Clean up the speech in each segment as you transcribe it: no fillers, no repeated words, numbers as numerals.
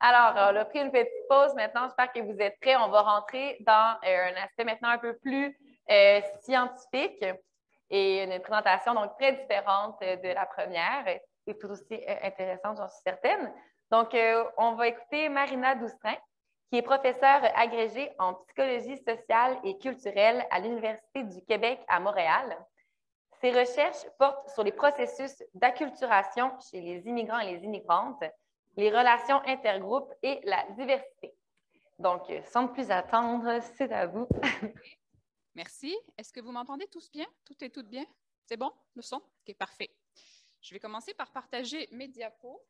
Alors, on a pris une petite pause maintenant. J'espère que vous êtes prêts. On va rentrer dans un aspect maintenant un peu plus scientifique et une présentation donc très différente de la première et tout aussi intéressante, j'en suis certaine. Donc, on va écouter Marina Doustrin, qui est professeure agrégée en psychologie sociale et culturelle à l'Université du Québec à Montréal. Ses recherches portent sur les processus d'acculturation chez les immigrants et les immigrantes, les relations intergroupes et la diversité. Donc, sans plus attendre, c'est à vous. Merci. Est-ce que vous m'entendez tous bien? Tout est tout bien? C'est bon, le son? OK, parfait. Je vais commencer par partager mes diapos.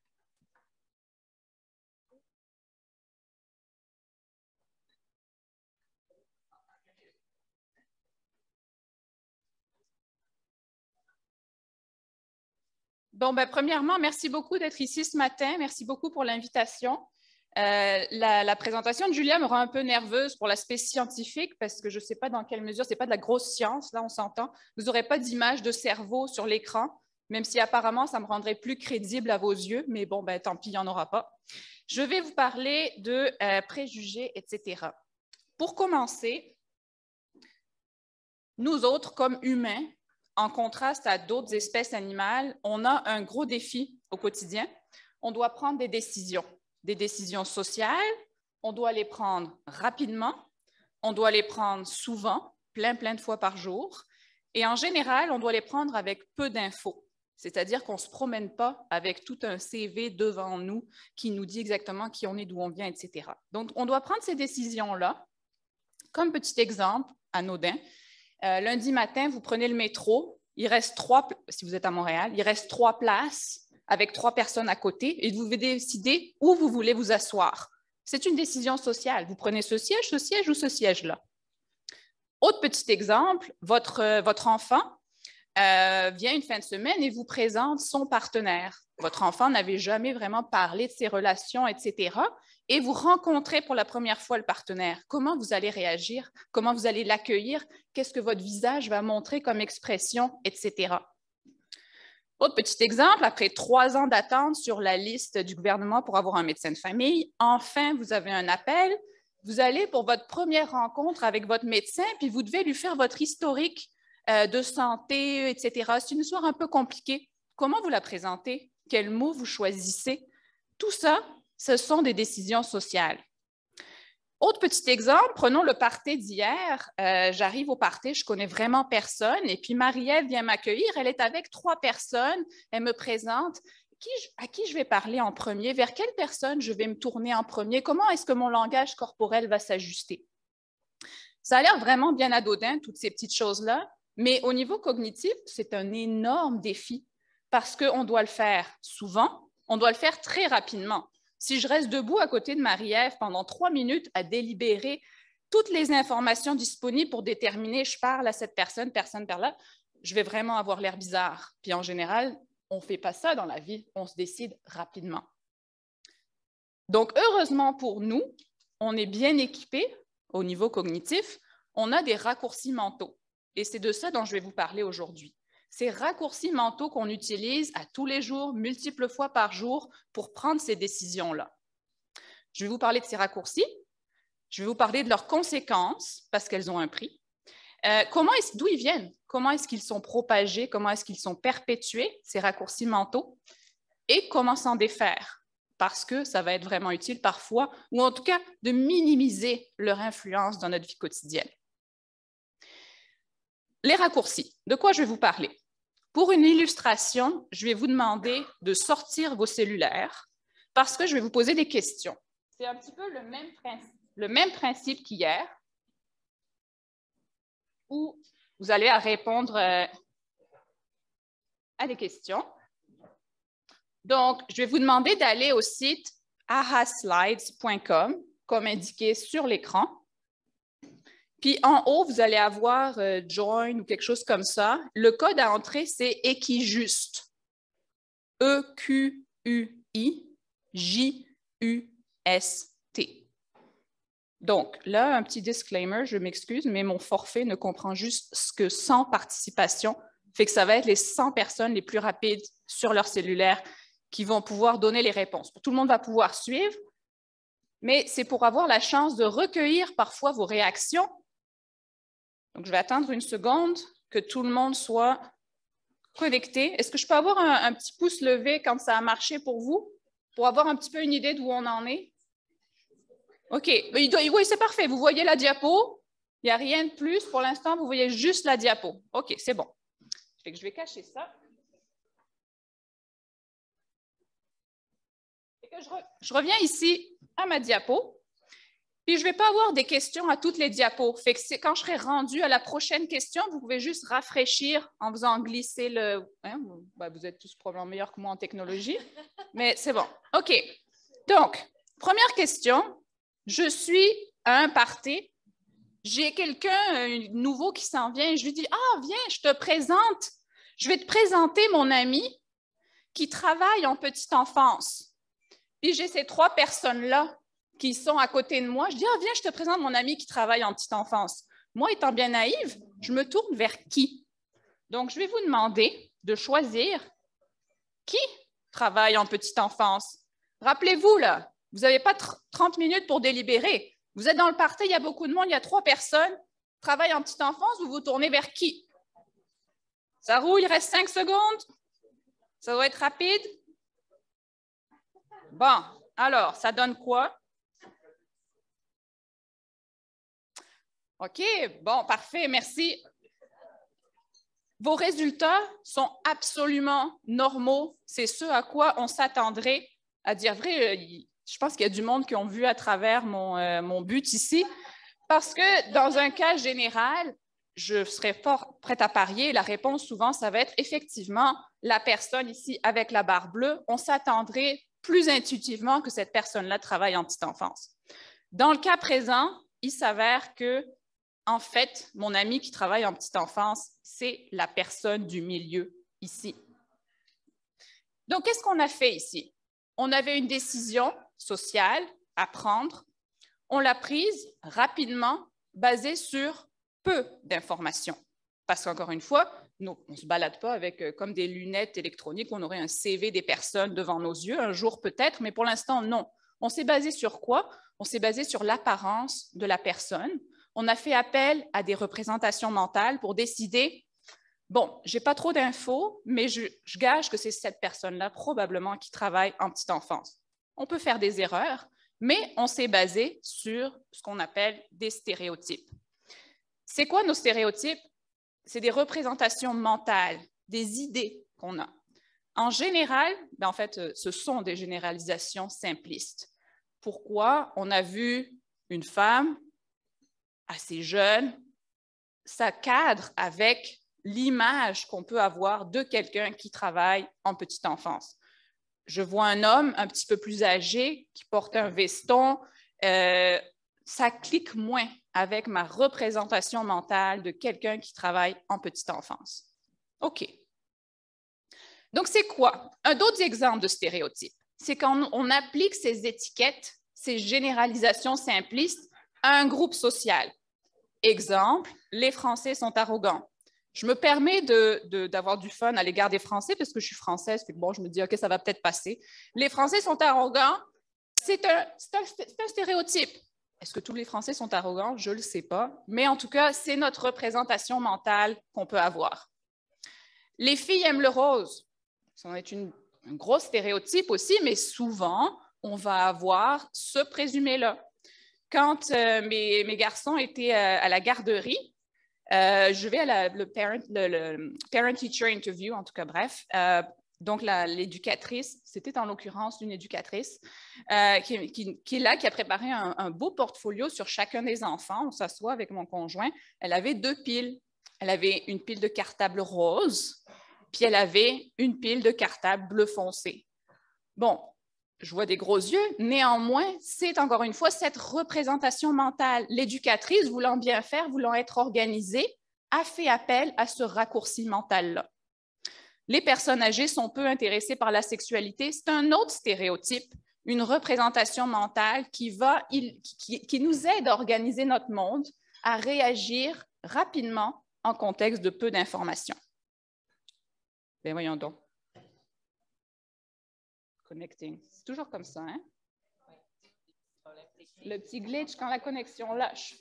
Bon, ben, premièrement, merci beaucoup d'être ici ce matin. Merci beaucoup pour l'invitation. La présentation de Julia me rend un peu nerveuse pour l'aspect scientifique parce que je ne sais pas dans quelle mesure, ce n'est pas de la grosse science, là on s'entend. Vous n'aurez pas d'image de cerveau sur l'écran, même si apparemment ça me rendrait plus crédible à vos yeux, mais bon, ben, tant pis, il n'y en aura pas. Je vais vous parler de préjugés, etc. Pour commencer, nous autres, comme humains, en contraste à d'autres espèces animales, on a un gros défi au quotidien. On doit prendre des décisions sociales, on doit les prendre rapidement, on doit les prendre souvent, plein de fois par jour, et en général, on doit les prendre avec peu d'infos. C'est-à-dire qu'on ne se promène pas avec tout un CV devant nous qui nous dit exactement qui on est, d'où on vient, etc. Donc, on doit prendre ces décisions-là. Comme petit exemple anodin, lundi matin, vous prenez le métro, il reste si vous êtes à Montréal, il reste 3 places avec 3 personnes à côté et vous devez décider où vous voulez vous asseoir. C'est une décision sociale. Vous prenez ce siège ou ce siège-là. Autre petit exemple, votre enfant vient une fin de semaine et vous présente son partenaire. Votre enfant n'avait jamais vraiment parlé de ses relations, etc. Et vous rencontrez pour la première fois le partenaire. Comment vous allez réagir? Comment vous allez l'accueillir? Qu'est-ce que votre visage va montrer comme expression, etc. Autre petit exemple, après 3 ans d'attente sur la liste du gouvernement pour avoir un médecin de famille, enfin, vous avez un appel. Vous allez pour votre première rencontre avec votre médecin, puis vous devez lui faire votre historique de santé, etc. C'est une histoire un peu compliquée. Comment vous la présentez? Quels mots vous choisissez? Tout ça, ce sont des décisions sociales. Autre petit exemple, prenons le party d'hier. J'arrive au party, je connais vraiment personne, et puis Marie-Ève vient m'accueillir. Elle est avec 3 personnes. Elle me présente. À qui je vais parler en premier? Vers quelle personne je vais me tourner en premier? Comment est-ce que mon langage corporel va s'ajuster? Ça a l'air vraiment bien anodin, toutes ces petites choses-là, mais au niveau cognitif, c'est un énorme défi parce qu'on doit le faire souvent, on doit le faire très rapidement. Si je reste debout à côté de Marie-Ève pendant 3 minutes à délibérer toutes les informations disponibles pour déterminer je parle à cette personne par là, je vais vraiment avoir l'air bizarre. Puis en général, on ne fait pas ça dans la vie, on se décide rapidement. Donc, heureusement pour nous, on est bien équipés au niveau cognitif, on a des raccourcis mentaux. Et c'est de ça dont je vais vous parler aujourd'hui. Ces raccourcis mentaux qu'on utilise à tous les jours, multiples fois par jour, pour prendre ces décisions-là. Je vais vous parler de ces raccourcis, je vais vous parler de leurs conséquences, parce qu'elles ont un prix. D'où ils viennent? Comment est-ce qu'ils sont propagés? Comment est-ce qu'ils sont perpétués, ces raccourcis mentaux? Et comment s'en défaire? Parce que ça va être vraiment utile parfois, ou en tout cas de minimiser leur influence dans notre vie quotidienne. Les raccourcis, de quoi je vais vous parler? Pour une illustration, je vais vous demander de sortir vos cellulaires parce que je vais vous poser des questions. C'est un petit peu le même principe qu'hier, où vous allez répondre à des questions. Donc, je vais vous demander d'aller au site ahaslides.com, comme indiqué sur l'écran. Puis en haut, vous allez avoir Join ou quelque chose comme ça. Le code à entrer, c'est Equijuste. E-Q-U-I-J-U-S-T. Donc, là, un petit disclaimer, je m'excuse, mais mon forfait ne comprend juste que 100 participations. Fait que ça va être les 100 personnes les plus rapides sur leur cellulaire qui vont pouvoir donner les réponses. Tout le monde va pouvoir suivre, mais c'est pour avoir la chance de recueillir parfois vos réactions. Donc, je vais attendre une seconde que tout le monde soit connecté. Est-ce que je peux avoir un petit pouce levé quand ça a marché pour vous, pour avoir un petit peu une idée d'où on en est? OK. Oui, c'est parfait. Vous voyez la diapo. Il n'y a rien de plus. Pour l'instant, vous voyez juste la diapo. OK, c'est bon. Fait que je vais cacher ça. Et que je reviens ici à ma diapo. Puis, je ne vais pas avoir des questions à toutes les diapos. Fait que quand je serai rendue à la prochaine question, vous pouvez juste rafraîchir en faisant glisser le... Hein? Vous êtes tous probablement meilleurs que moi en technologie, mais c'est bon. OK. Donc, première question. Je suis à un party. J'ai quelqu'un nouveau qui s'en vient et je lui dis « Ah, viens, je te présente. Je vais te présenter mon ami qui travaille en petite enfance. » Puis j'ai ces 3 personnes-là qui sont à côté de moi. Je dis « Ah, viens, je te présente mon ami qui travaille en petite enfance. » Moi, étant bien naïve, je me tourne vers qui? Donc, je vais vous demander de choisir qui travaille en petite enfance. Rappelez-vous, là, vous n'avez pas 30 minutes pour délibérer. Vous êtes dans le party, il y a beaucoup de monde, il y a 3 personnes, travaillent en petite enfance, vous vous tournez vers qui? Ça roule, il reste 5 secondes. Ça doit être rapide. Bon, alors, ça donne quoi? OK, bon, parfait, merci. Vos résultats sont absolument normaux. C'est ce à quoi on s'attendrait. À dire vrai, je pense qu'il y a du monde qui ont vu à travers mon but ici, parce que dans un cas général, je serais fort prête à parier. La réponse, souvent, ça va être effectivement la personne ici avec la barre bleue. On s'attendrait plus intuitivement que cette personne-là travaille en petite enfance. Dans le cas présent, il s'avère que, en fait, mon ami qui travaille en petite enfance, c'est la personne du milieu ici. Donc, qu'est-ce qu'on a fait ici? On avait une décision sociale à prendre. On l'a prise rapidement, basée sur peu d'informations. Parce qu'encore une fois, on ne se balade pas avec comme des lunettes électroniques, on aurait un CV des personnes devant nos yeux, un jour peut-être, mais pour l'instant, non. On s'est basé sur quoi? On s'est basé sur l'apparence de la personne. On a fait appel à des représentations mentales pour décider, bon, je n'ai pas trop d'infos, mais je gage que c'est cette personne-là probablement qui travaille en petite enfance. On peut faire des erreurs, mais on s'est basé sur ce qu'on appelle des stéréotypes. C'est quoi nos stéréotypes? C'est des représentations mentales, des idées qu'on a. En général, en fait, ce sont des généralisations simplistes. Pourquoi? On a vu une femme assez jeune, ça cadre avec l'image qu'on peut avoir de quelqu'un qui travaille en petite enfance. Je vois un homme un petit peu plus âgé qui porte un veston, ça clique moins avec ma représentation mentale de quelqu'un qui travaille en petite enfance. OK. Donc, c'est quoi? Un autre exemple de stéréotype, c'est quand on applique ces étiquettes, ces généralisations simplistes à un groupe social. Exemple, les Français sont arrogants. Je me permets d'avoir du fun à l'égard des Français parce que je suis française, puis bon, je me dis, OK, ça va peut-être passer. Les Français sont arrogants, c'est un stéréotype. Est-ce que tous les Français sont arrogants? Je ne le sais pas, mais en tout cas, c'est notre représentation mentale qu'on peut avoir. Les filles aiment le rose. Ça en est un gros stéréotype aussi, mais souvent, on va avoir ce présumé-là. Quand mes garçons étaient à la garderie, je vais à le parent-teacher interview, en tout cas, bref. Donc, l'éducatrice, c'était en l'occurrence une éducatrice qui est là, qui a préparé un beau portfolio sur chacun des enfants. On s'assoit avec mon conjoint. Elle avait 2 piles. Elle avait une pile de cartable rose, puis elle avait une pile de cartable bleu foncé. Bon, je vois des gros yeux. Néanmoins, c'est encore une fois cette représentation mentale. L'éducatrice, voulant bien faire, voulant être organisée, a fait appel à ce raccourci mental-là. Les personnes âgées sont peu intéressées par la sexualité. C'est un autre stéréotype, une représentation mentale qui nous aide à organiser notre monde, à réagir rapidement en contexte de peu d'informations. Bien, voyons donc. Connecting. C'est toujours comme ça, hein? Le petit glitch quand la connexion lâche.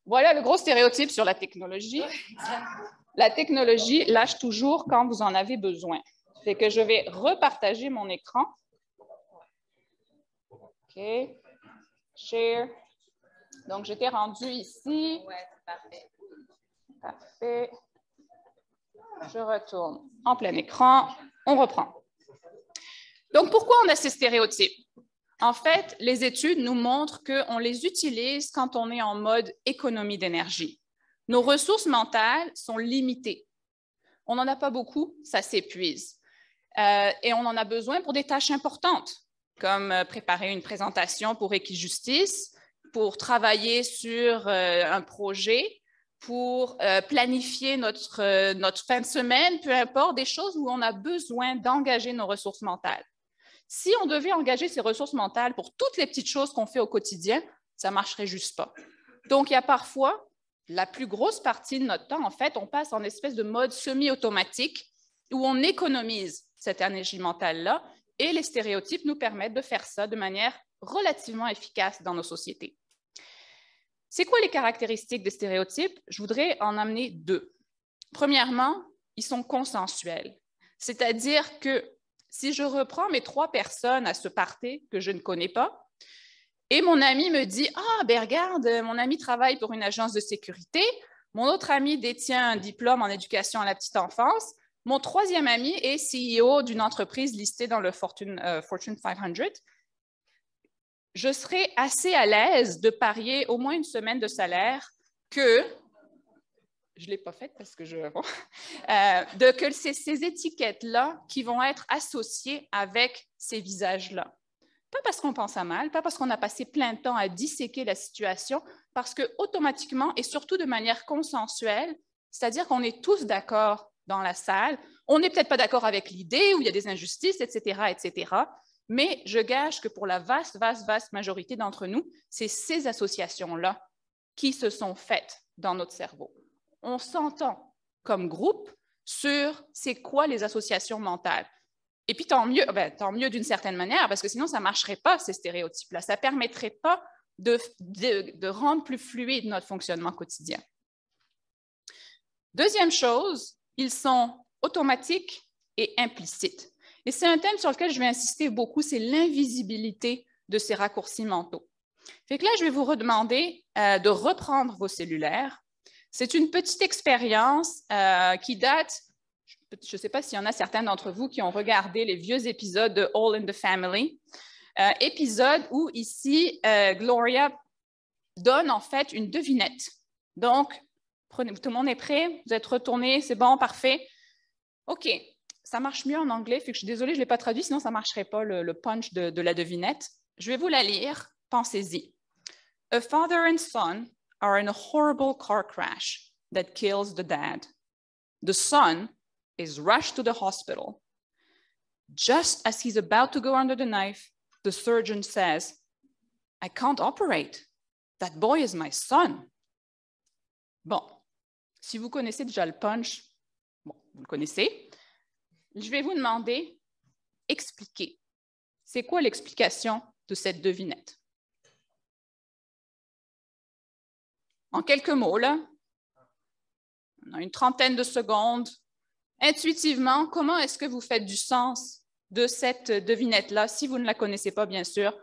Voilà le gros stéréotype sur la technologie. La technologie lâche toujours quand vous en avez besoin. Fait que je vais repartager mon écran. OK. Share. Donc, j'étais rendue ici. Oui, c'est parfait. Parfait. Je retourne en plein écran. On reprend. Donc, pourquoi on a ces stéréotypes? En fait, les études nous montrent qu'on les utilise quand on est en mode économie d'énergie. Nos ressources mentales sont limitées. On n'en a pas beaucoup, ça s'épuise. Et on en a besoin pour des tâches importantes, comme préparer une présentation pour Equijustice, pour travailler sur un projet, pour planifier notre fin de semaine, peu importe, des choses où on a besoin d'engager nos ressources mentales. Si on devait engager ces ressources mentales pour toutes les petites choses qu'on fait au quotidien, ça ne marcherait juste pas. Donc, il y a parfois, la plus grosse partie de notre temps, en fait, on passe en espèce de mode semi-automatique où on économise cette énergie mentale-là et les stéréotypes nous permettent de faire ça de manière relativement efficace dans nos sociétés. C'est quoi les caractéristiques des stéréotypes? Je voudrais en amener deux. Premièrement, ils sont consensuels, c'est-à-dire que si je reprends mes 3 personnes à ce party que je ne connais pas, et mon ami me dit « Ah, ben regarde, mon ami travaille pour une agence de sécurité, mon autre ami détient un diplôme en éducation à la petite enfance, mon 3e ami est CEO d'une entreprise listée dans le Fortune 500 », je serais assez à l'aise de parier au moins une semaine de salaire que je ne l'ai pas faite parce que que c'est ces étiquettes-là qui vont être associées avec ces visages-là. Pas parce qu'on pense à mal, pas parce qu'on a passé plein de temps à disséquer la situation, parce que automatiquement et surtout de manière consensuelle, c'est-à-dire qu'on est tous d'accord dans la salle, on n'est peut-être pas d'accord avec l'idée où il y a des injustices, etc., etc., mais je gage que pour la vaste majorité d'entre nous, c'est ces associations-là qui se sont faites dans notre cerveau. On s'entend comme groupe sur c'est quoi les associations mentales. Et puis tant mieux d'une certaine manière, parce que sinon ça ne marcherait pas, ces stéréotypes-là. Ça ne permettrait pas de rendre plus fluide notre fonctionnement quotidien. Deuxième chose, ils sont automatiques et implicites. Et c'est un thème sur lequel je vais insister beaucoup, c'est l'invisibilité de ces raccourcis mentaux. Fait que là, je vais vous redemander de reprendre vos cellulaires. C'est une petite expérience qui date, je ne sais pas s'il y en a certains d'entre vous qui ont regardé les vieux épisodes de All in the Family, épisode où ici, Gloria donne en fait une devinette. Donc, tout le monde est prêt? Vous êtes retournés? C'est bon? Parfait? OK. Ça marche mieux en anglais, fait que je suis désolée, je ne l'ai pas traduit, sinon ça ne marcherait pas le punch de la devinette. Je vais vous la lire. Pensez-y. A father and son are in a horrible car crash that kills the dad. The son is rushed to the hospital. Just as he's about to go under the knife, the surgeon says, I can't operate. That boy is my son. Bon, si vous connaissez déjà le punch, bon, vous le connaissez. Je vais vous demander, expliquer. C'est quoi l'explication de cette devinette? En quelques mots, là, on a une trentaine de secondes. Intuitivement, comment est-ce que vous faites du sens de cette devinette-là, si vous ne la connaissez pas, bien sûr?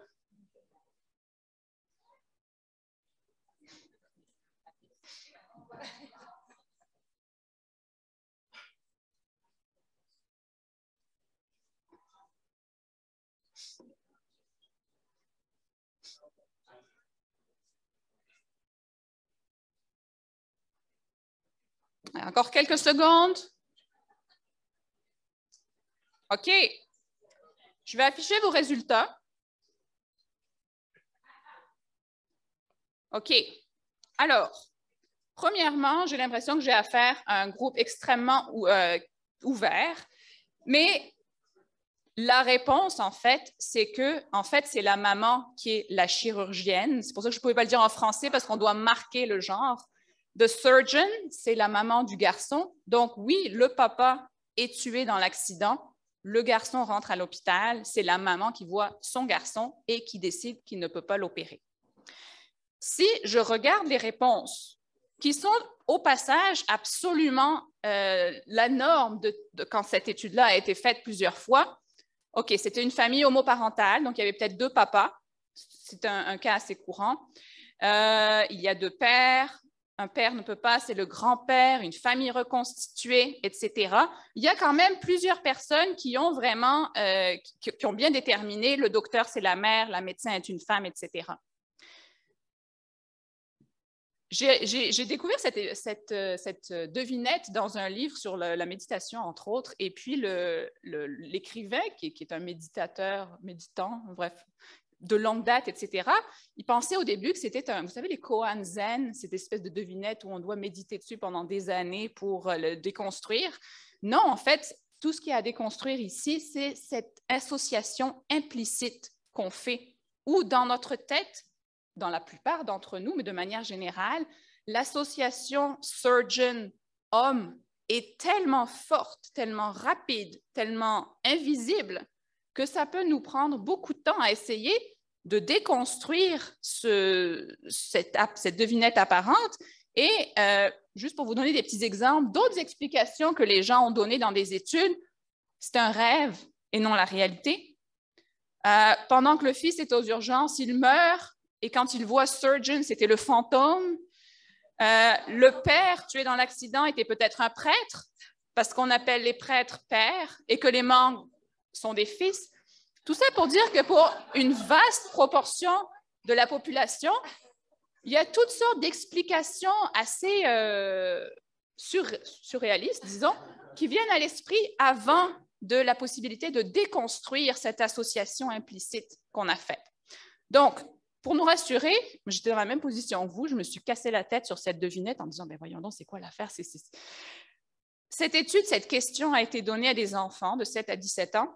Encore quelques secondes. OK. Je vais afficher vos résultats. OK. Alors, premièrement, j'ai l'impression que j'ai affaire à un groupe extrêmement ouvert, mais la réponse, en fait, c'est que, c'est la maman qui est la chirurgienne. C'est pour ça que je ne pouvais pas le dire en français parce qu'on doit marquer le genre. The surgeon, c'est la maman du garçon. Donc, oui, le papa est tué dans l'accident, le garçon rentre à l'hôpital, c'est la maman qui voit son garçon et qui décide qu'il ne peut pas l'opérer. Si je regarde les réponses, qui sont au passage absolument la norme quand cette étude-là a été faite plusieurs fois, OK, c'était une famille homoparentale, donc il y avait peut-être 2 papas, c'est un cas assez courant. Il y a 2 pères, un père ne peut pas, c'est le grand-père, une famille reconstituée, etc. Il y a quand même plusieurs personnes qui ont vraiment, qui ont bien déterminé, le docteur c'est la mère, la médecin est une femme, etc. J'ai découvert cette devinette dans un livre sur la méditation, entre autres, et puis l'écrivain, qui est un méditant, bref, de longue date, etc., il pensait au début que c'était vous savez, les koans zen, cette espèce de devinette où on doit méditer dessus pendant des années pour le déconstruire. Non, en fait, tout ce qu'il y a à déconstruire ici, c'est cette association implicite qu'on fait, où dans notre tête, dans la plupart d'entre nous, mais de manière générale, l'association surgeon-homme est tellement forte, tellement rapide, tellement invisible, que ça peut nous prendre beaucoup de temps à essayer de déconstruire cette devinette apparente. Et juste pour vous donner des petits exemples, d'autres explications que les gens ont données dans des études, c'est un rêve et non la réalité. Pendant que le fils est aux urgences, il meurt, et quand il voit surgeon, c'était le fantôme. Le père tué dans l'accident était peut-être un prêtre, parce qu'on appelle les prêtres pères, et que les membres sont des fils. Tout ça pour dire que pour une vaste proportion de la population, il y a toutes sortes d'explications assez surréalistes, disons, qui viennent à l'esprit avant de la possibilité de déconstruire cette association implicite qu'on a faite. Donc, pour nous rassurer, j'étais dans la même position que vous, je me suis cassé la tête sur cette devinette en disant, ben voyons donc, c'est quoi l'affaire? Cette étude, cette question a été donnée à des enfants de 7 à 17 ans.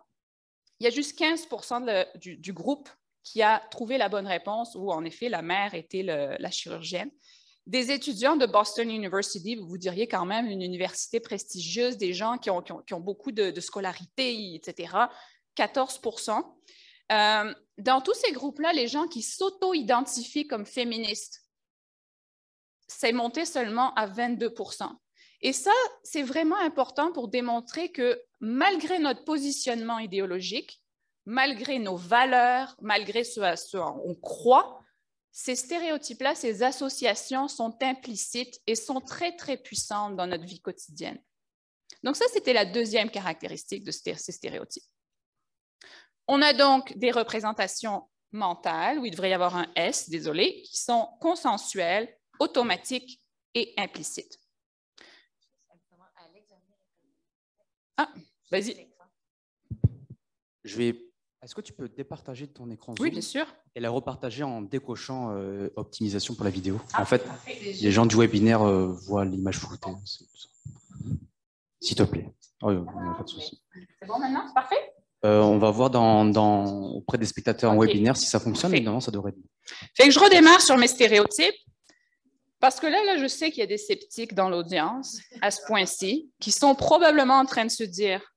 Il y a juste 15% du groupe qui a trouvé la bonne réponse, où en effet, la mère était la chirurgienne. Des étudiants de Boston University, vous vous diriez quand même une université prestigieuse, des gens qui ont beaucoup de scolarité, etc., 14%. Dans tous ces groupes-là, les gens qui s'auto-identifient comme féministes, c'est monté seulement à 22%. Et ça, c'est vraiment important pour démontrer que malgré notre positionnement idéologique, malgré nos valeurs, malgré ce à quoi on croit, ces stéréotypes-là, ces associations sont implicites et sont très, très puissantes dans notre vie quotidienne. Donc ça, c'était la deuxième caractéristique de ces stéréotypes. On a donc des représentations mentales, où il devrait y avoir un S, désolé, qui sont consensuelles, automatiques et implicites. Ah, vas-y. Est-ce que tu peux départager de ton écran Zoom? Oui, bien sûr. Et la repartager en décochant optimisation pour la vidéo. En fait, les gens du webinaire voient l'image floutée. S'il te plaît. Oh, il n'y a pas de souci. C'est bon maintenant? C'est parfait? On va voir auprès des spectateurs en webinaire si ça fonctionne. Évidemment, ça devrait être bon. Fait que je redémarre sur mes stéréotypes. Parce que là, je sais qu'il y a des sceptiques dans l'audience, à ce point-ci, qui sont probablement en train de se dire,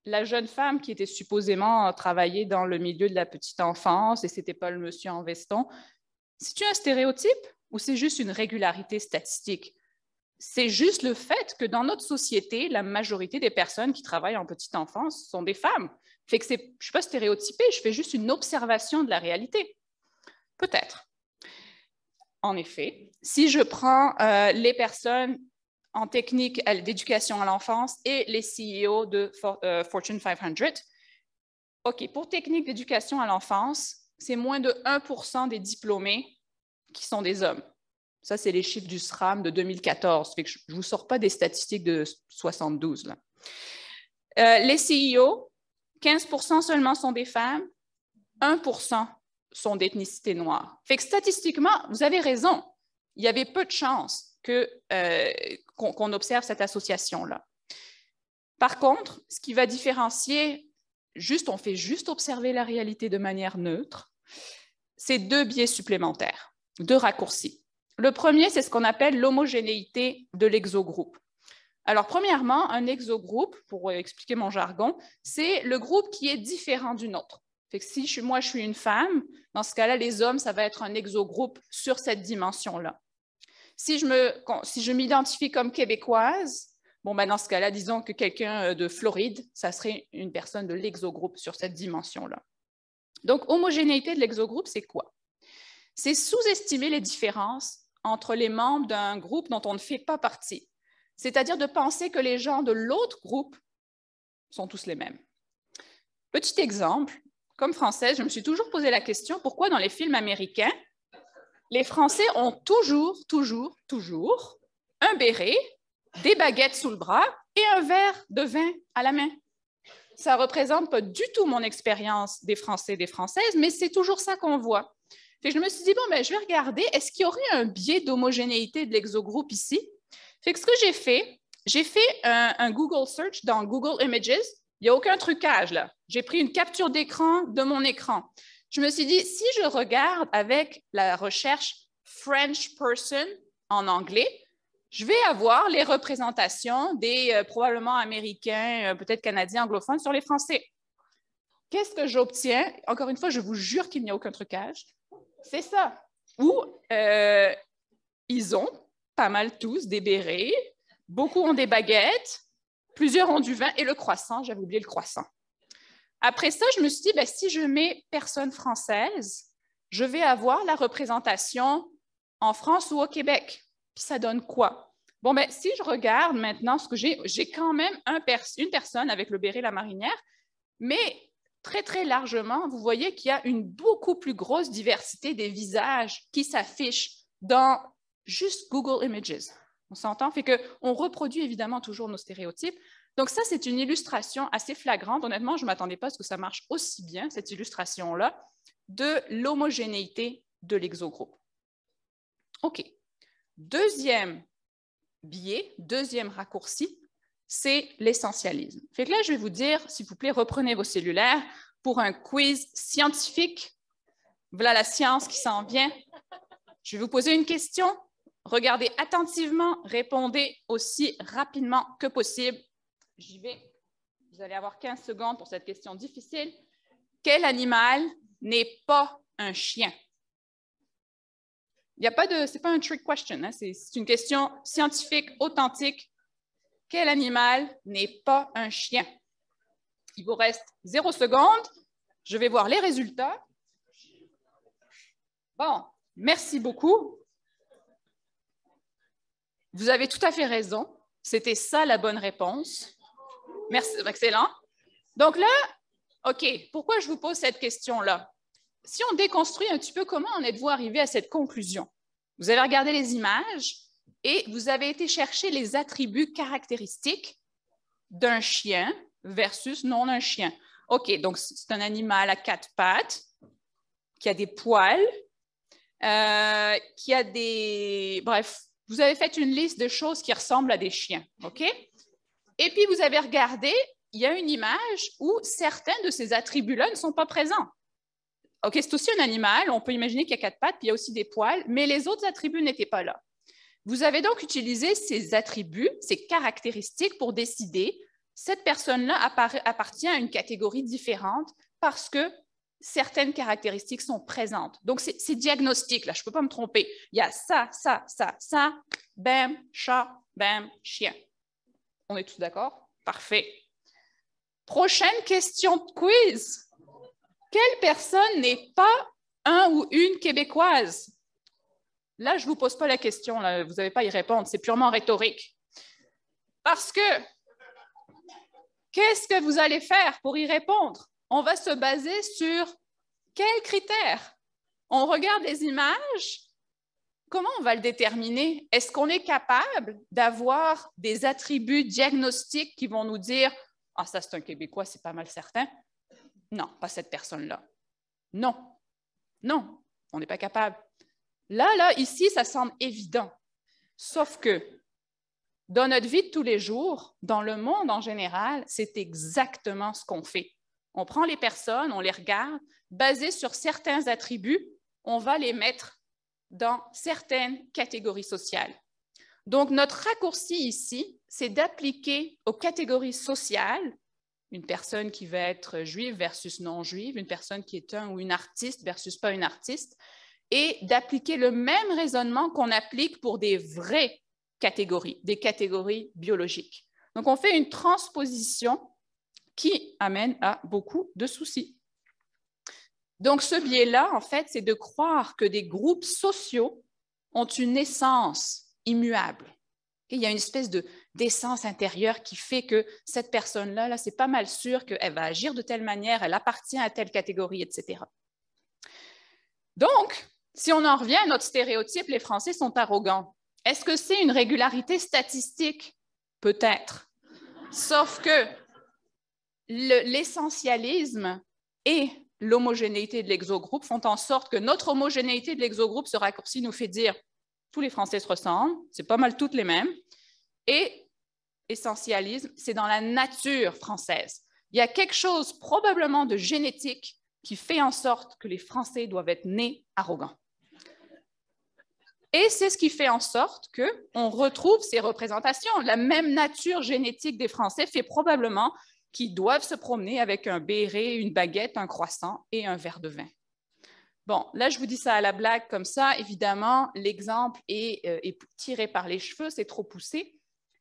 la jeune femme qui était supposément travailler dans le milieu de la petite enfance, et c'était pas le monsieur en veston, c'est-tu un stéréotype ou c'est juste une régularité statistique? C'est juste le fait que dans notre société, la majorité des personnes qui travaillent en petite enfance sont des femmes. Fait que je ne suis pas stéréotypée, je fais juste une observation de la réalité. Peut-être. En effet, si je prends les personnes en technique d'éducation à l'enfance et les CEO de Fortune 500, OK, pour technique d'éducation à l'enfance, c'est moins de 1% des diplômés qui sont des hommes. Ça, c'est les chiffres du SRAM de 2014. Fait que je ne vous sors pas des statistiques de 72. Là. Les CEO, 15% seulement sont des femmes, 1% sont d'ethnicité noire. Fait que statistiquement, vous avez raison, il y avait peu de chances qu'on observe cette association-là. Par contre, ce qui va différencier, on fait juste observer la réalité de manière neutre, c'est 2 biais supplémentaires, 2 raccourcis. Le premier, c'est ce qu'on appelle l'homogénéité de l'exogroupe. Alors, premièrement, un exogroupe, pour expliquer mon jargon, c'est le groupe qui est différent du nôtre. Fait que si moi, je suis une femme, dans ce cas-là, les hommes, ça va être un exogroupe sur cette dimension-là. Si je m'identifie comme québécoise, bon, ben dans ce cas-là, disons que quelqu'un de Floride, ça serait une personne de l'exogroupe sur cette dimension-là. Donc, homogénéité de l'exogroupe, c'est quoi? C'est sous-estimer les différences entre les membres d'un groupe dont on ne fait pas partie. C'est-à-dire de penser que les gens de l'autre groupe sont tous les mêmes. Petit exemple, comme Française, je me suis toujours posé la question, pourquoi dans les films américains, les Français ont toujours un béret, des baguettes sous le bras et un verre de vin à la main. Ça ne représente pas du tout mon expérience des Français et des Françaises, mais c'est toujours ça qu'on voit. Fait que je me suis dit, bon, ben, je vais regarder, est-ce qu'il y aurait un biais d'homogénéité de l'exogroupe ici? Fait que ce que j'ai fait un Google Search dans Google Images. Il n'y a aucun trucage là. J'ai pris une capture d'écran de mon écran. Je me suis dit, si je regarde avec la recherche French person en anglais, je vais avoir les représentations des probablement américains, peut-être canadiens, anglophones sur les Français. Qu'est-ce que j'obtiens? Encore une fois, je vous jure qu'il n'y a aucun trucage. C'est ça. Où ils ont pas mal tous des bérets, beaucoup ont des baguettes, plusieurs ont du vin et le croissant, j'avais oublié le croissant. Après ça, je me suis dit, ben, si je mets personne française, je vais avoir la représentation en France ou au Québec. Puis ça donne quoi? Bon, ben, si je regarde maintenant ce que j'ai quand même une personne avec le béret, la marinière, mais très, très largement, vous voyez qu'il y a une beaucoup plus grosse diversité des visages qui s'affichent dans juste Google Images. On s'entend? Fait qu'on reproduit évidemment toujours nos stéréotypes. Donc ça, c'est une illustration assez flagrante. Honnêtement, je ne m'attendais pas à ce que ça marche aussi bien, cette illustration-là, de l'homogénéité de l'exogroupe. OK. Deuxième biais, deuxième raccourci, c'est l'essentialisme. Fait que là, je vais vous dire, s'il vous plaît, reprenez vos cellulaires pour un quiz scientifique. Voilà la science qui s'en vient. Je vais vous poser une question. Regardez attentivement, répondez aussi rapidement que possible. J'y vais. Vous allez avoir 15 secondes pour cette question difficile. Quel animal n'est pas un chien? Il n'y a pas de, c'est pas un trick question, hein? C'est une question scientifique, authentique. Quel animal n'est pas un chien? Il vous reste 0 secondes. Je vais voir les résultats. Bon, merci beaucoup. Vous avez tout à fait raison. C'était ça la bonne réponse. Merci, excellent. Donc là, OK, pourquoi je vous pose cette question-là? Si on déconstruit un petit peu, comment en êtes-vous arrivé à cette conclusion? Vous avez regardé les images et vous avez été chercher les attributs caractéristiques d'un chien versus non un chien. OK, donc c'est un animal à 4 pattes, qui a des poils, qui a des... Bref, vous avez fait une liste de choses qui ressemblent à des chiens, OK? Et puis, vous avez regardé, il y a une image où certains de ces attributs-là ne sont pas présents. OK, c'est aussi un animal, on peut imaginer qu'il y a 4 pattes, puis il y a aussi des poils, mais les autres attributs n'étaient pas là. Vous avez donc utilisé ces attributs, ces caractéristiques pour décider cette personne-là appartient à une catégorie différente parce que certaines caractéristiques sont présentes. Donc, c'est diagnostic, là, je ne peux pas me tromper. Il y a ça, bam, chat, bam, chien. On est tous d'accord? Parfait. Prochaine question de quiz. Quelle personne n'est pas un ou une Québécoise? Là, je ne vous pose pas la question, là, vous n'avez pas à y répondre, c'est purement rhétorique. Parce que, qu'est-ce que vous allez faire pour y répondre? On va se baser sur quels critères? On regarde les images. Comment on va le déterminer? Est-ce qu'on est capable d'avoir des attributs diagnostiques qui vont nous dire « Ah, ça, c'est un Québécois, c'est pas mal certain. » Non, pas cette personne-là. Non, non, on n'est pas capable. Là, ici, ça semble évident. Sauf que dans notre vie de tous les jours, dans le monde en général, c'est exactement ce qu'on fait. On prend les personnes, on les regarde, basés sur certains attributs, on va les mettre dans certaines catégories sociales. Donc, notre raccourci ici, c'est d'appliquer aux catégories sociales, une personne qui va être juive versus non-juive, une personne qui est un ou une artiste versus pas une artiste, et d'appliquer le même raisonnement qu'on applique pour des vraies catégories, des catégories biologiques. Donc, on fait une transposition qui amène à beaucoup de soucis. Donc, ce biais-là, en fait, c'est de croire que des groupes sociaux ont une essence immuable. Il y a une espèce d'essence intérieure qui fait que cette personne-là, là, c'est pas mal sûr qu'elle va agir de telle manière, elle appartient à telle catégorie, etc. Donc, si on en revient à notre stéréotype, les Français sont arrogants. Est-ce que c'est une régularité statistique? Peut-être. Sauf que l'essentialisme et l'homogénéité de l'exogroupe font en sorte que notre homogénéité de l'exogroupe, ce raccourci nous fait dire tous les Français se ressemblent, c'est pas mal toutes les mêmes. Et essentialisme, c'est dans la nature française. Il y a quelque chose probablement de génétique qui fait en sorte que les Français doivent être nés arrogants. Et c'est ce qui fait en sorte qu'on retrouve ces représentations. La même nature génétique des Français fait probablement qu'ils doivent se promener avec un béret, une baguette, un croissant et un verre de vin. Bon, là, je vous dis ça à la blague comme ça. Évidemment, l'exemple est tiré par les cheveux, c'est trop poussé,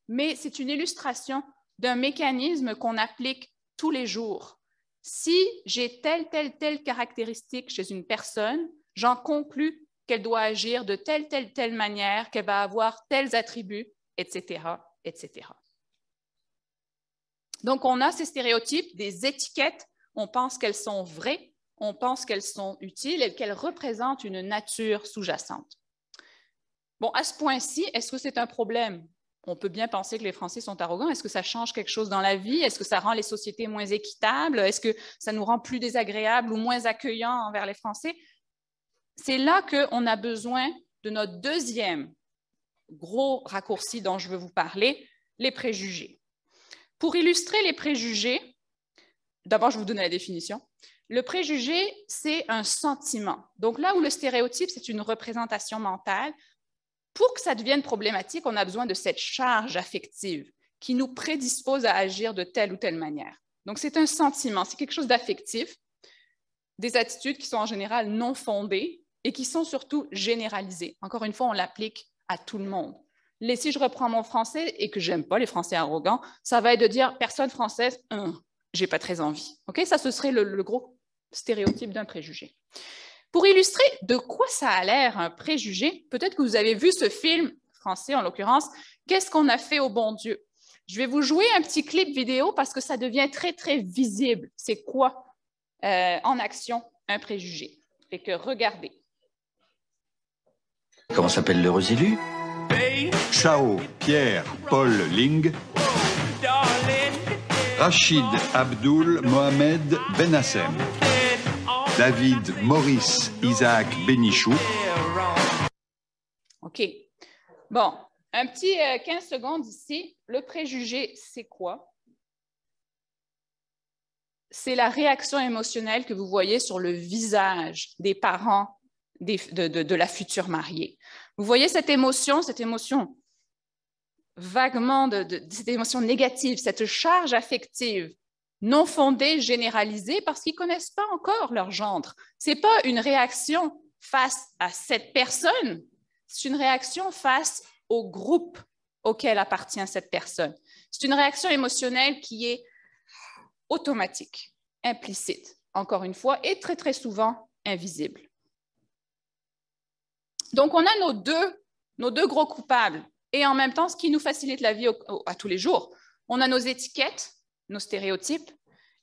mais c'est une illustration d'un mécanisme qu'on applique tous les jours. Si j'ai telle caractéristique chez une personne, j'en conclus qu'elle doit agir de telle manière, qu'elle va avoir tels attributs, etc., etc. Donc, on a ces stéréotypes, des étiquettes, on pense qu'elles sont vraies, on pense qu'elles sont utiles et qu'elles représentent une nature sous-jacente. Bon, à ce point-ci, est-ce que c'est un problème? On peut bien penser que les Français sont arrogants. Est-ce que ça change quelque chose dans la vie? Est-ce que ça rend les sociétés moins équitables? Est-ce que ça nous rend plus désagréables ou moins accueillants envers les Français? C'est là qu'on a besoin de notre deuxième gros raccourci dont je veux vous parler, les préjugés. Pour illustrer les préjugés, d'abord, je vais vous donner la définition. Le préjugé, c'est un sentiment. Donc là où le stéréotype, c'est une représentation mentale, pour que ça devienne problématique, on a besoin de cette charge affective qui nous prédispose à agir de telle ou telle manière. Donc, c'est un sentiment, c'est quelque chose d'affectif, des attitudes qui sont en général non fondées et qui sont surtout généralisées. Encore une fois, on l'applique à tout le monde. Si je reprends mon français et que j'aime pas les Français arrogants, ça va être de dire « personne française, j'ai pas très envie ». Okay? Ça, ce serait le gros stéréotype d'un préjugé. Pour illustrer de quoi ça a l'air un préjugé, peut-être que vous avez vu ce film français en l'occurrence, « Qu'est-ce qu'on a fait au bon Dieu ?» Je vais vous jouer un petit clip vidéo parce que ça devient très visible. C'est quoi en action un préjugé? Fait que regardez. Comment s'appelle l'heureux élu? Chao Pierre Paul Ling, Rachid Abdul Mohamed Benassem, David Maurice Isaac Benichou. OK. Bon, un petit 15 secondes ici. Le préjugé, c'est quoi? C'est la réaction émotionnelle que vous voyez sur le visage des parents de la future mariée. Vous voyez cette émotion vaguement, cette émotion négative, cette charge affective non fondée, généralisée, parce qu'ils ne connaissent pas encore leur gendre. Ce n'est pas une réaction face à cette personne, c'est une réaction face au groupe auquel appartient cette personne. C'est une réaction émotionnelle qui est automatique, implicite, encore une fois, et très souvent invisible. Donc, on a nos deux gros coupables et en même temps, ce qui nous facilite la vie à tous les jours. On a nos étiquettes, nos stéréotypes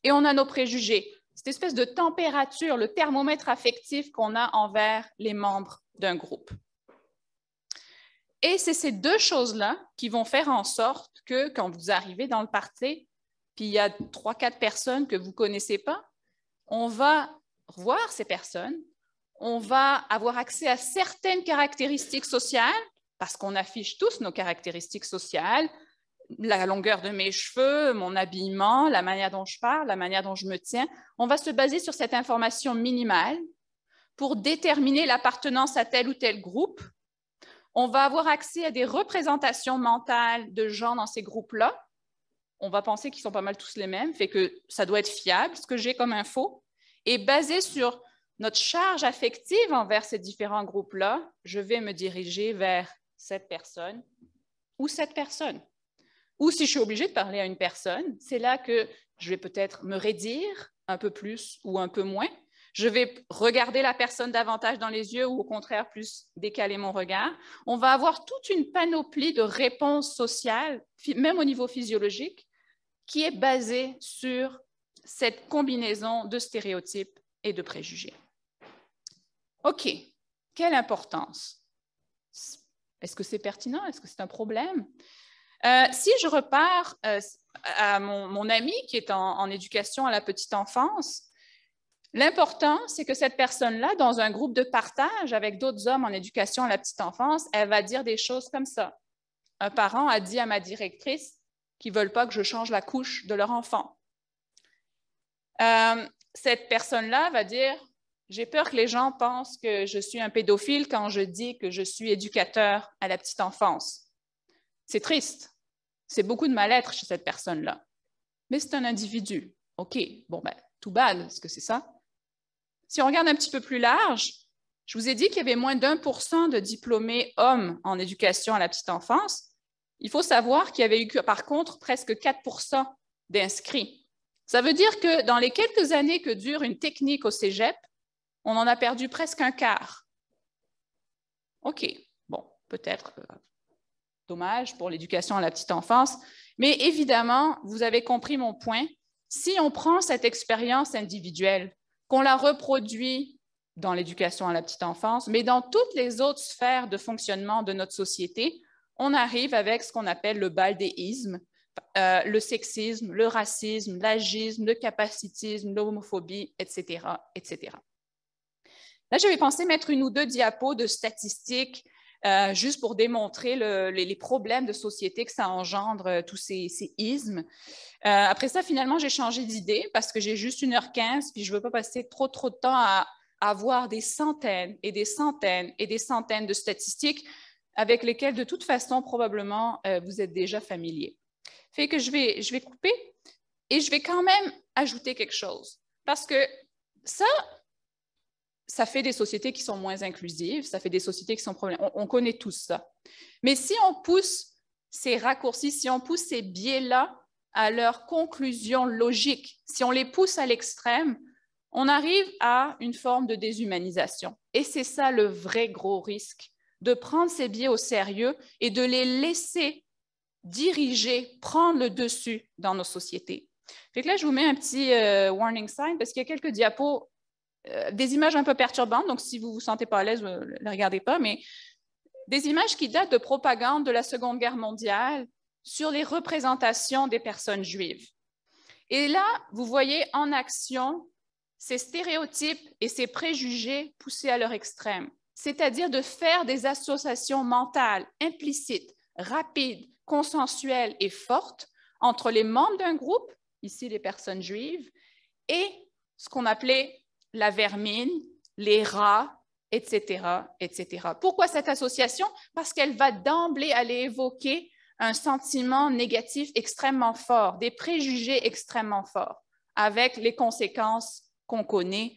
et on a nos préjugés. Cette espèce de température, le thermomètre affectif qu'on a envers les membres d'un groupe. Et c'est ces deux choses-là qui vont faire en sorte que quand vous arrivez dans le party, puis il y a 3-4 personnes que vous ne connaissez pas, on va revoir ces personnes, on va avoir accès à certaines caractéristiques sociales, parce qu'on affiche tous nos caractéristiques sociales, la longueur de mes cheveux, mon habillement, la manière dont je parle, la manière dont je me tiens. On va se baser sur cette information minimale pour déterminer l'appartenance à tel ou tel groupe. On va avoir accès à des représentations mentales de gens dans ces groupes-là. On va penser qu'ils sont pas mal tous les mêmes, fait que ça doit être fiable, ce que j'ai comme info. Et basé sur notre charge affective envers ces différents groupes-là, je vais me diriger vers cette personne ou cette personne. Ou si je suis obligée de parler à une personne, c'est là que je vais peut-être me raidir un peu plus ou un peu moins. Je vais regarder la personne davantage dans les yeux ou au contraire plus décaler mon regard. On va avoir toute une panoplie de réponses sociales, même au niveau physiologique, qui est basée sur cette combinaison de stéréotypes et de préjugés. OK, quelle importance? Est-ce que c'est pertinent? Est-ce que c'est un problème? Si je repars à mon ami qui est en éducation à la petite enfance, l'important, c'est que cette personne-là, dans un groupe de partage avec d'autres hommes en éducation à la petite enfance, elle va dire des choses comme ça. Un parent a dit à ma directrice qu'ils ne veulent pas que je change la couche de leur enfant. Cette personne-là va dire « J'ai peur que les gens pensent que je suis un pédophile quand je dis que je suis éducateur à la petite enfance. » C'est triste. C'est beaucoup de mal-être chez cette personne-là. Mais c'est un individu. OK, bon, ben, too bad, est-ce que c'est ça? Si on regarde un petit peu plus large, je vous ai dit qu'il y avait moins d'1% de diplômés hommes en éducation à la petite enfance. Il faut savoir qu'il y avait eu, par contre, presque 4% d'inscrits. Ça veut dire que dans les quelques années que dure une technique au cégep, on en a perdu presque un quart. OK, bon, peut-être dommage pour l'éducation à la petite enfance, mais évidemment, vous avez compris mon point. Si on prend cette expérience individuelle, qu'on la reproduit dans l'éducation à la petite enfance, mais dans toutes les autres sphères de fonctionnement de notre société, on arrive avec ce qu'on appelle le baldéisme, le sexisme, le racisme, l'agisme, le capacitisme, l'homophobie, etc., etc. Là, j'avais pensé mettre une ou deux diapos de statistiques juste pour démontrer les problèmes de société que ça engendre, tous ces ismes. Après ça, finalement, j'ai changé d'idée parce que j'ai juste 1h15, puis je ne veux pas passer trop de temps à avoir des centaines et des centaines et des centaines de statistiques avec lesquelles, de toute façon, probablement, vous êtes déjà familier. Fait que je vais couper et je vais quand même ajouter quelque chose. Parce que ça fait des sociétés qui sont moins inclusives, ça fait des sociétés qui sont problématiques. On connaît tous ça. Mais si on pousse ces raccourcis, si on pousse ces biais-là à leur conclusion logique, si on les pousse à l'extrême, on arrive à une forme de déshumanisation. Et c'est ça le vrai gros risque, de prendre ces biais au sérieux et de les laisser diriger, prendre le dessus dans nos sociétés. Fait que là, je vous mets un petit warning sign parce qu'il y a quelques diapos, des images un peu perturbantes, donc si vous ne vous sentez pas à l'aise, ne les regardez pas, mais des images qui datent de propagande de la Seconde Guerre mondiale sur les représentations des personnes juives. Et là, vous voyez en action ces stéréotypes et ces préjugés poussés à leur extrême, c'est-à-dire de faire des associations mentales implicites, rapides, consensuelles et fortes entre les membres d'un groupe, ici les personnes juives, et ce qu'on appelait la vermine, les rats, etc., etc. Pourquoi cette association? Parce qu'elle va d'emblée aller évoquer un sentiment négatif extrêmement fort, des préjugés extrêmement forts, avec les conséquences qu'on connaît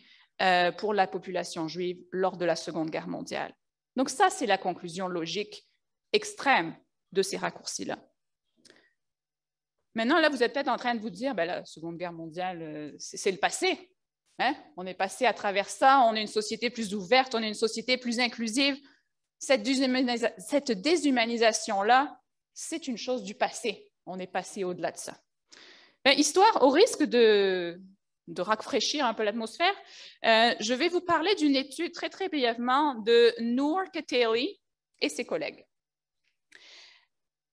pour la population juive lors de la Seconde Guerre mondiale. Donc ça, c'est la conclusion logique extrême de ces raccourcis-là. Maintenant, là, vous êtes peut-être en train de vous dire, ben, la Seconde Guerre mondiale, c'est le passé. Hein? On est passé à travers ça, on est une société plus ouverte, on est une société plus inclusive. Cette déshumanisation-là, c'est une chose du passé. On est passé au-delà de ça. Ben, histoire, au risque de rafraîchir un peu l'atmosphère, je vais vous parler d'une étude très, très brièvement de Noor Kateli et ses collègues.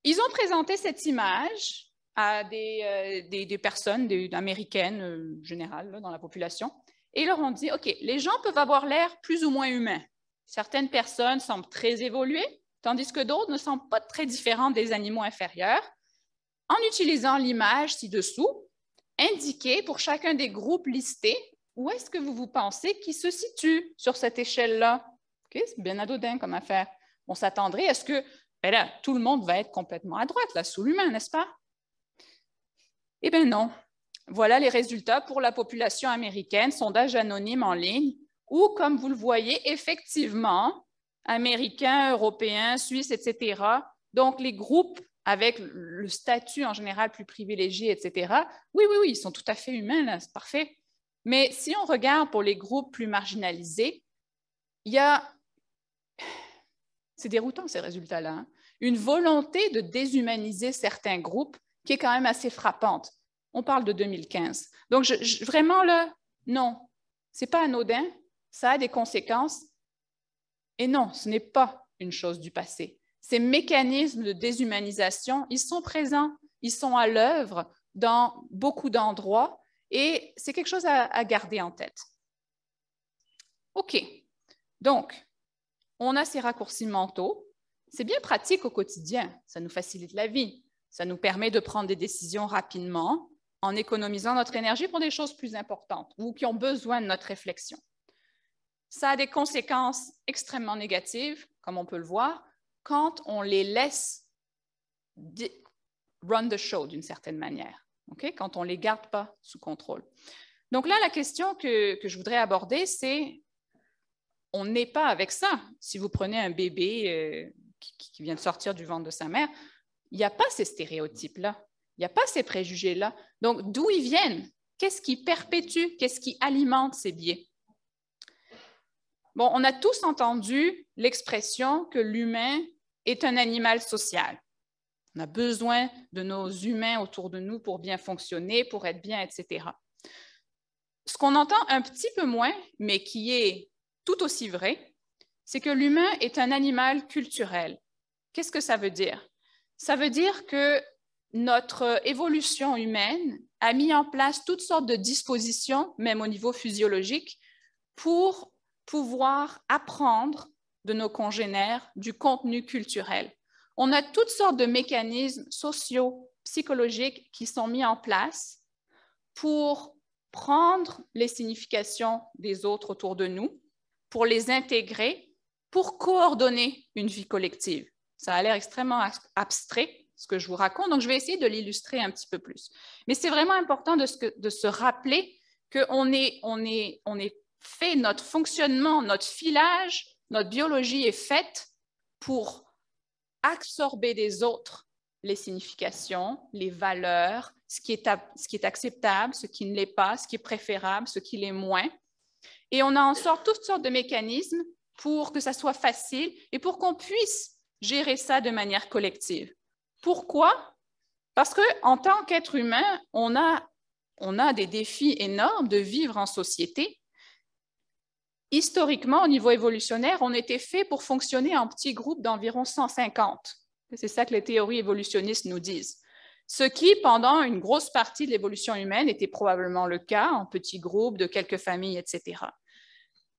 Ils ont présenté cette image à des personnes américaines générales là, dans la population, et ils leur ont dit, OK, les gens peuvent avoir l'air plus ou moins humains. Certaines personnes semblent très évoluées, tandis que d'autres ne semblent pas très différentes des animaux inférieurs. En utilisant l'image ci-dessous, indiquez pour chacun des groupes listés où est-ce que vous pensez qu'ils se situent sur cette échelle-là. Okay, c'est bien anodin comme affaire. On s'attendrait à ce que ben là, tout le monde va être complètement à droite, là, sous l'humain, n'est-ce pas? Eh bien non. Voilà les résultats pour la population américaine, sondage anonyme en ligne, où, comme vous le voyez, effectivement, Américains, Européens, Suisses, etc., donc les groupes avec le statut en général plus privilégié, etc., oui, ils sont tout à fait humains, là, c'est parfait. Mais si on regarde pour les groupes plus marginalisés, il y a, c'est déroutant ces résultats-là, hein, une volonté de déshumaniser certains groupes qui est quand même assez frappante. On parle de 2015. Donc, vraiment, là, non, ce n'est pas anodin, ça a des conséquences. Et non, ce n'est pas une chose du passé. Ces mécanismes de déshumanisation, ils sont présents, ils sont à l'œuvre dans beaucoup d'endroits et c'est quelque chose à garder en tête. OK. Donc, on a ces raccourcis mentaux. C'est bien pratique au quotidien. Ça nous facilite la vie. Ça nous permet de prendre des décisions rapidement en économisant notre énergie pour des choses plus importantes ou qui ont besoin de notre réflexion. Ça a des conséquences extrêmement négatives, comme on peut le voir, quand on les laisse run the show d'une certaine manière, okay? Quand on ne les garde pas sous contrôle. Donc là, la question que je voudrais aborder, c'est on n'est pas avec ça. Si vous prenez un bébé qui vient de sortir du ventre de sa mère, il n'y a pas ces stéréotypes-là, il n'y a pas ces préjugés-là. Donc, d'où ils viennent? Qu'est-ce qui perpétue? Qu'est-ce qui alimente ces biais? Bon, on a tous entendu l'expression que l'humain est un animal social. On a besoin de nos humains autour de nous pour bien fonctionner, pour être bien, etc. Ce qu'on entend un petit peu moins, mais qui est tout aussi vrai, c'est que l'humain est un animal culturel. Qu'est-ce que ça veut dire? Ça veut dire que notre évolution humaine a mis en place toutes sortes de dispositions, même au niveau physiologique, pour pouvoir apprendre de nos congénères du contenu culturel. On a toutes sortes de mécanismes sociaux, psychologiques qui sont mis en place pour prendre les significations des autres autour de nous, pour les intégrer, pour coordonner une vie collective. Ça a l'air extrêmement abstrait, ce que je vous raconte, donc je vais essayer de l'illustrer un petit peu plus. Mais c'est vraiment important de se rappeler qu'on est fait, notre fonctionnement, notre filage, notre biologie est faite pour absorber des autres les significations, les valeurs, ce qui est acceptable, ce qui ne l'est pas, ce qui est préférable, ce qui l'est moins. Et on en sort toutes sortes de mécanismes pour que ça soit facile et pour qu'on puisse gérer ça de manière collective. Pourquoi? Parce qu'en tant qu'être humain, on a des défis énormes de vivre en société. Historiquement, au niveau évolutionnaire, on était fait pour fonctionner en petits groupes d'environ 150. C'est ça que les théories évolutionnistes nous disent. Ce qui, pendant une grosse partie de l'évolution humaine, était probablement le cas en petits groupes de quelques familles, etc.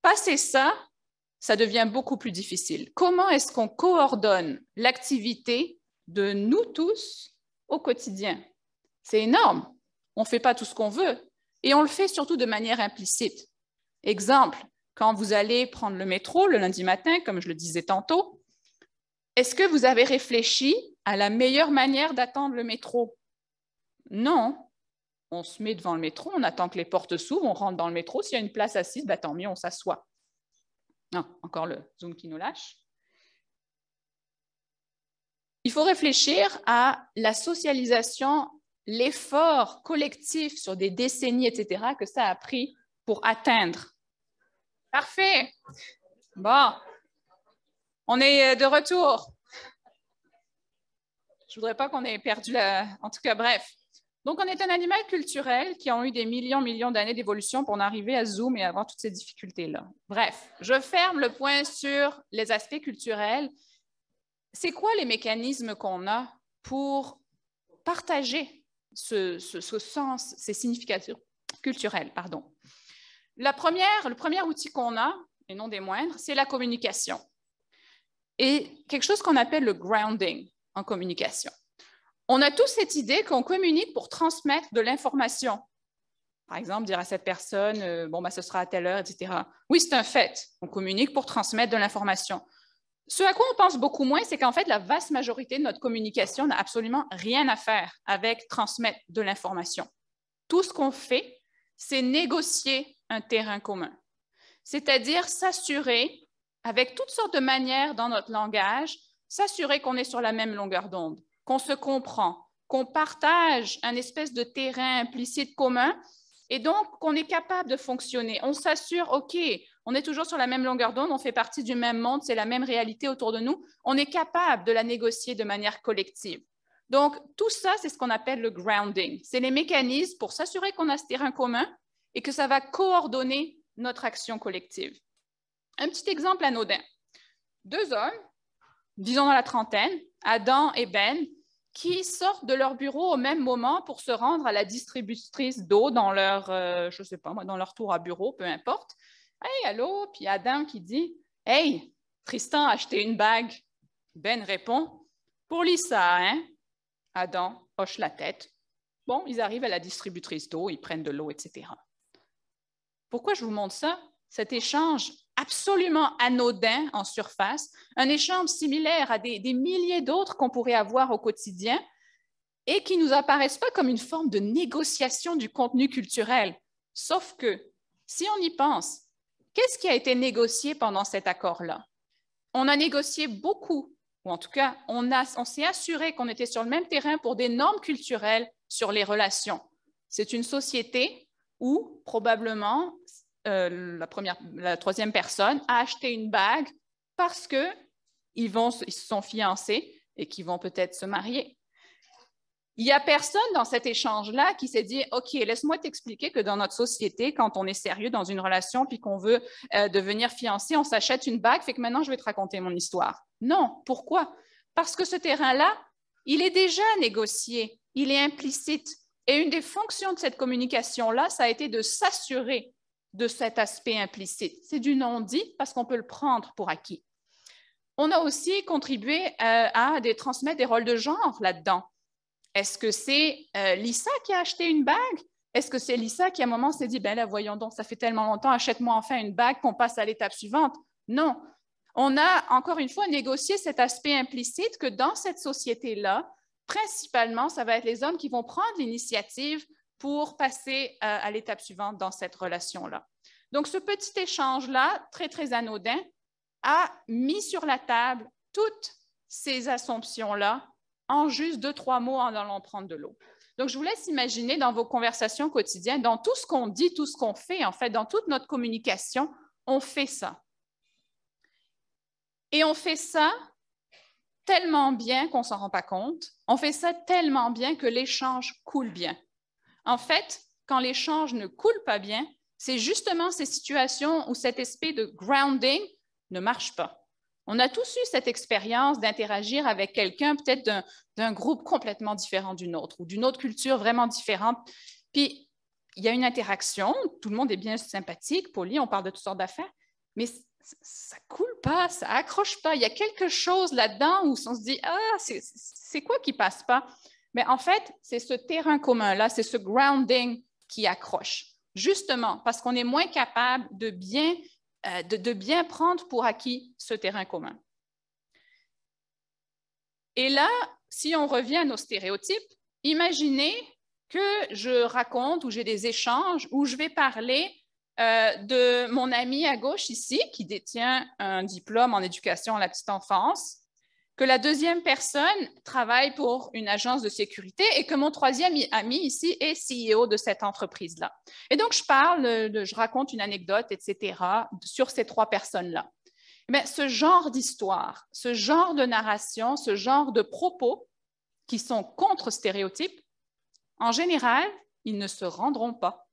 Passer ça, ça devient beaucoup plus difficile. Comment est-ce qu'on coordonne l'activité de nous tous au quotidien? C'est énorme. On ne fait pas tout ce qu'on veut et on le fait surtout de manière implicite. Exemple, quand vous allez prendre le métro le lundi matin, comme je le disais tantôt, est-ce que vous avez réfléchi à la meilleure manière d'attendre le métro? Non. On se met devant le métro, on attend que les portes s'ouvrent, on rentre dans le métro. S'il y a une place assise, ben, tant mieux, on s'assoit. Non, encore le zoom qui nous lâche. Il faut réfléchir à la socialisation, l'effort collectif sur des décennies, etc., que ça a pris pour atteindre. Parfait. Bon, on est de retour. Je ne voudrais pas qu'on ait perdu la... En tout cas, bref. Donc, on est un animal culturel qui a eu des millions d'années d'évolution pour en arriver à Zoom et avoir toutes ces difficultés-là. Bref, je ferme le point sur les aspects culturels. C'est quoi les mécanismes qu'on a pour partager ce sens, ces significations culturelles, pardon? Le premier outil qu'on a, et non des moindres, c'est la communication. Et quelque chose qu'on appelle le grounding en communication. On a tous cette idée qu'on communique pour transmettre de l'information. Par exemple, dire à cette personne, bon, ben, ce sera à telle heure, etc. Oui, c'est un fait. On communique pour transmettre de l'information. Ce à quoi on pense beaucoup moins, c'est qu'en fait, la vaste majorité de notre communication n'a absolument rien à faire avec transmettre de l'information. Tout ce qu'on fait, c'est négocier un terrain commun, c'est-à-dire s'assurer, avec toutes sortes de manières dans notre langage, s'assurer qu'on est sur la même longueur d'onde, qu'on se comprend, qu'on partage un espèce de terrain implicite commun et donc qu'on est capable de fonctionner. On s'assure, OK, on est toujours sur la même longueur d'onde, on fait partie du même monde, c'est la même réalité autour de nous, on est capable de la négocier de manière collective. Donc, tout ça, c'est ce qu'on appelle le grounding. C'est les mécanismes pour s'assurer qu'on a ce terrain commun et que ça va coordonner notre action collective. Un petit exemple anodin. 2 hommes, disons dans la trentaine, Adam et Ben, qui sortent de leur bureau au même moment pour se rendre à la distributrice d'eau dans leur, je sais pas moi, dans leur tour à bureau, peu importe. Hey, allô? Puis Adam qui dit, hey, Tristan a acheté une bague. Ben répond, pour Lisa, hein? Adam hoche la tête. Bon, ils arrivent à la distributrice d'eau, ils prennent de l'eau, etc. Pourquoi je vous montre ça? Cet échange absolument anodin en surface, un échange similaire à des milliers d'autres qu'on pourrait avoir au quotidien et qui ne nous apparaissent pas comme une forme de négociation du contenu culturel. Sauf que, si on y pense, qu'est-ce qui a été négocié pendant cet accord-là? On a négocié beaucoup, ou en tout cas, on s'est assuré qu'on était sur le même terrain pour des normes culturelles sur les relations. C'est une société où, probablement, la troisième personne a acheté une bague parce qu'ils se sont fiancés et qu'ils vont peut-être se marier. Il n'y a personne dans cet échange-là qui s'est dit « OK, laisse-moi t'expliquer que dans notre société, quand on est sérieux dans une relation puis qu'on veut devenir fiancé, on s'achète une bague, fait que maintenant je vais te raconter mon histoire. » Non, pourquoi? Parce que ce terrain-là, il est déjà négocié, il est implicite. Et une des fonctions de cette communication-là, ça a été de s'assurer de cet aspect implicite. C'est du non-dit parce qu'on peut le prendre pour acquis. On a aussi contribué à transmettre des rôles de genre là-dedans. Est-ce que c'est Lisa qui a acheté une bague? Est-ce que c'est Lisa qui, à un moment, s'est dit « Ben là, voyons donc, ça fait tellement longtemps, achète-moi enfin une bague qu'on passe à l'étape suivante. » Non. On a, encore une fois, négocié cet aspect implicite que dans cette société-là, principalement, ça va être les hommes qui vont prendre l'initiative pour passer à l'étape suivante dans cette relation-là. Donc, ce petit échange-là, très, très anodin, a mis sur la table toutes ces assumptions-là en juste 2-3 mots en allant prendre de l'eau. Donc, je vous laisse imaginer dans vos conversations quotidiennes, dans tout ce qu'on dit, tout ce qu'on fait, en fait, dans toute notre communication, on fait ça. Et on fait ça tellement bien qu'on ne s'en rend pas compte. On fait ça tellement bien que l'échange coule bien. En fait, quand l'échange ne coule pas bien, c'est justement ces situations où cet aspect de grounding ne marche pas. On a tous eu cette expérience d'interagir avec quelqu'un peut-être d'un groupe complètement différent du nôtre ou d'une autre culture vraiment différente. Puis, il y a une interaction, tout le monde est bien sympathique, poli, on parle de toutes sortes d'affaires, mais ça coule pas, ça accroche pas. Il y a quelque chose là-dedans où on se dit « Ah, c'est quoi qui passe pas? » Mais en fait, c'est ce terrain commun-là, c'est ce grounding qui accroche. Justement, parce qu'on est moins capable de bien prendre pour acquis ce terrain commun. Et là, si on revient à nos stéréotypes, imaginez que je raconte ou j'ai des échanges où je vais parler de mon ami à gauche ici, qui détient un diplôme en éducation à la petite enfance, que la deuxième personne travaille pour une agence de sécurité et que mon troisième ami ici est CEO de cette entreprise-là. Et donc, je raconte une anecdote, etc., sur ces 3 personnes-là. Mais ce genre d'histoire, ce genre de narration, ce genre de propos qui sont contre-stéréotypes, en général, ils ne se rendront pas.